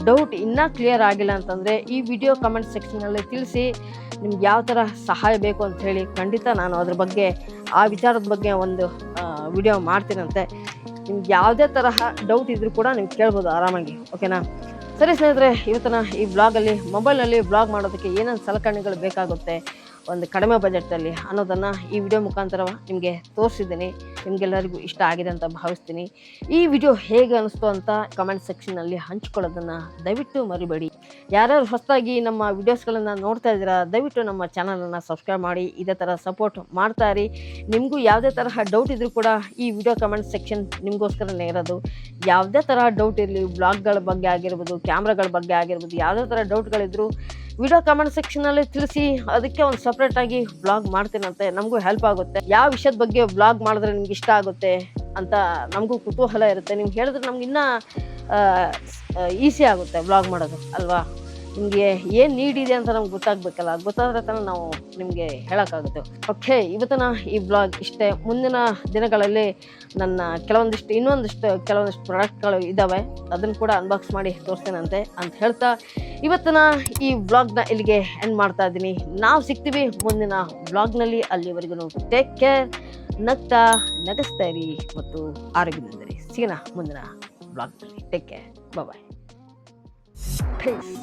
ಡೌಟ್ ಇನ್ನೂ ಕ್ಲಿಯರ್ ಆಗಿಲ್ಲ ಅಂತಂದರೆ ಈ ವಿಡಿಯೋ ಕಮೆಂಟ್ ಸೆಕ್ಷನಲ್ಲಿ ತಿಳಿಸಿ. ನಿಮ್ಗೆ ಯಾವ ಥರ ಸಹಾಯ ಬೇಕು ಅಂತ ಹೇಳಿ ಖಂಡಿತ ನಾನು ಅದ್ರ ಬಗ್ಗೆ, ಆ ವಿಚಾರದ ಬಗ್ಗೆ ಒಂದು ವಿಡಿಯೋ ಮಾಡ್ತೀನಂತೆ. ನಿಮ್ಗೆ ಯಾವುದೇ ತರಹ ಡೌಟ್ ಇದ್ರೂ ಕೂಡ ನೀವು ಕೇಳ್ಬೋದು ಆರಾಮಾಗಿ, ಓಕೆನಾ. ಸರಿ ಸ್ನೇಹಿತರೆ, ಇವತ್ತಿನ ಈ ಬ್ಲಾಗಲ್ಲಿ ಮೊಬೈಲಲ್ಲಿ ಬ್ಲಾಗ್ ಮಾಡೋದಕ್ಕೆ ಏನೇನು ಸಲಕರಣೆಗಳು ಬೇಕಾಗುತ್ತೆ, ಒಂದು ಕಡಿಮೆ ಬಜೆಟಲ್ಲಿ ಅನ್ನೋದನ್ನು ಈ ವಿಡಿಯೋ ಮುಖಾಂತರ ನಿಮಗೆ ತೋರಿಸಿದ್ದೀನಿ. ನಿಮಗೆಲ್ಲರಿಗೂ ಇಷ್ಟ ಆಗಿದೆ ಅಂತ ಭಾವಿಸ್ತೀನಿ. ಈ ವಿಡಿಯೋ ಹೇಗೆ ಅನಿಸ್ತು ಅಂತ ಕಮೆಂಟ್ ಸೆಕ್ಷನ್ನಲ್ಲಿ ಹಂಚ್ಕೊಳ್ಳೋದನ್ನು ದಯವಿಟ್ಟು ಮರಿಬೇಡಿ. ಯಾರ್ಯಾರು ಹೊಸದಾಗಿ ನಮ್ಮ ವಿಡಿಯೋಸ್ಗಳನ್ನು ನೋಡ್ತಾ ಇದ್ದೀರಾ, ದಯವಿಟ್ಟು ನಮ್ಮ ಚಾನಲನ್ನು ಸಬ್ಸ್ಕ್ರೈಬ್ ಮಾಡಿ ಇದೇ ಥರ ಸಪೋರ್ಟ್ ಮಾಡ್ತಾ ಇರಿ. ನಿಮಗೂ ಯಾವುದೇ ತರಹ ಡೌಟ್ ಇದ್ದರೂ ಕೂಡ ಈ ವಿಡಿಯೋ ಕಮೆಂಟ್ ಸೆಕ್ಷನ್ ನಿಮಗೋಸ್ಕರನೇ ಇರೋದು. ಯಾವುದೇ ಥರ ಡೌಟ್ ಇರಲಿ, ಬ್ಲಾಗ್ಗಳ ಬಗ್ಗೆ ಆಗಿರ್ಬೋದು, ಕ್ಯಾಮ್ರಾಗಳ ಬಗ್ಗೆ ಆಗಿರ್ಬೋದು, ಯಾವುದೇ ಥರ ಡೌಟ್ಗಳಿದ್ರು ವಿಡಿಯೋ ಕಮೆಂಟ್ ಸೆಕ್ಷನಲ್ಲಿ ತಿಳಿಸಿ. ಅದಕ್ಕೆ ಒಂದು ಸಪ್ರೇಟಾಗಿ ವ್ಲಾಗ್ ಮಾಡ್ತೀನಂತೆ. ನಮಗೂ ಹೆಲ್ಪ್ ಆಗುತ್ತೆ. ಯಾವ ವಿಷಯದ ಬಗ್ಗೆ ವ್ಲಾಗ್ ಮಾಡಿದ್ರೆ ನಿಮ್ಗೆ ಇಷ್ಟ ಆಗುತ್ತೆ ಅಂತ ನಮಗೂ ಕುತೂಹಲ ಇರುತ್ತೆ. ನೀವು ಹೇಳಿದ್ರೆ ನಮ್ಗೆ ಇನ್ನೂ ಈಸಿ ಆಗುತ್ತೆ ವ್ಲಾಗ್ ಮಾಡೋದು ಅಲ್ವಾ. ನಿಮಗೆ ಏನು ನೀಡಿದೆ ಅಂತ ನಮ್ಗೆ ಗೊತ್ತಾಗಬೇಕಲ್ಲ, ಗೊತ್ತಾದ್ರೆ ತಾನೇ ನಾವು ನಿಮಗೆ ಹೇಳೋಕ್ಕಾಗುತ್ತೆ. ಓಕೆ, ಇವತ್ತಿನ ಈ ವ್ಲಾಗ್ ಇಷ್ಟೇ. ಮುಂದಿನ ದಿನಗಳಲ್ಲಿ ನನ್ನ ಕೆಲವೊಂದಿಷ್ಟು ಪ್ರಾಡಕ್ಟ್ಗಳು ಇದ್ದಾವೆ, ಅದನ್ನು ಕೂಡ ಅನ್ಬಾಕ್ಸ್ ಮಾಡಿ ತೋರಿಸ್ತೇನಂತೆ ಅಂತ ಹೇಳ್ತಾ ಇವತ್ತಿನ ಈ ವ್ಲಾಗ್ನ ಇಲ್ಲಿಗೆ ಎಂಡ್ ಮಾಡ್ತಾ ಇದ್ದೀನಿ. ನಾವು ಸಿಗ್ತೀವಿ ಮುಂದಿನ ವ್ಲಾಗ್ನಲ್ಲಿ. ಅಲ್ಲಿವರೆಗೂ ಟೇಕ್ ಕೇರ್, ನಗ್ತಾ ನಗಿಸ್ತಾ ಇರಿ ಮತ್ತು ಆರೋಗ್ಯದಿಂದಿರಿ. ಸಿಗೋಣ ಮುಂದಿನ ವ್ಲಾಗ್ನಲ್ಲಿ. ಟೇಕ್ ಕೇರ್, ಬಾಯ್. Peace.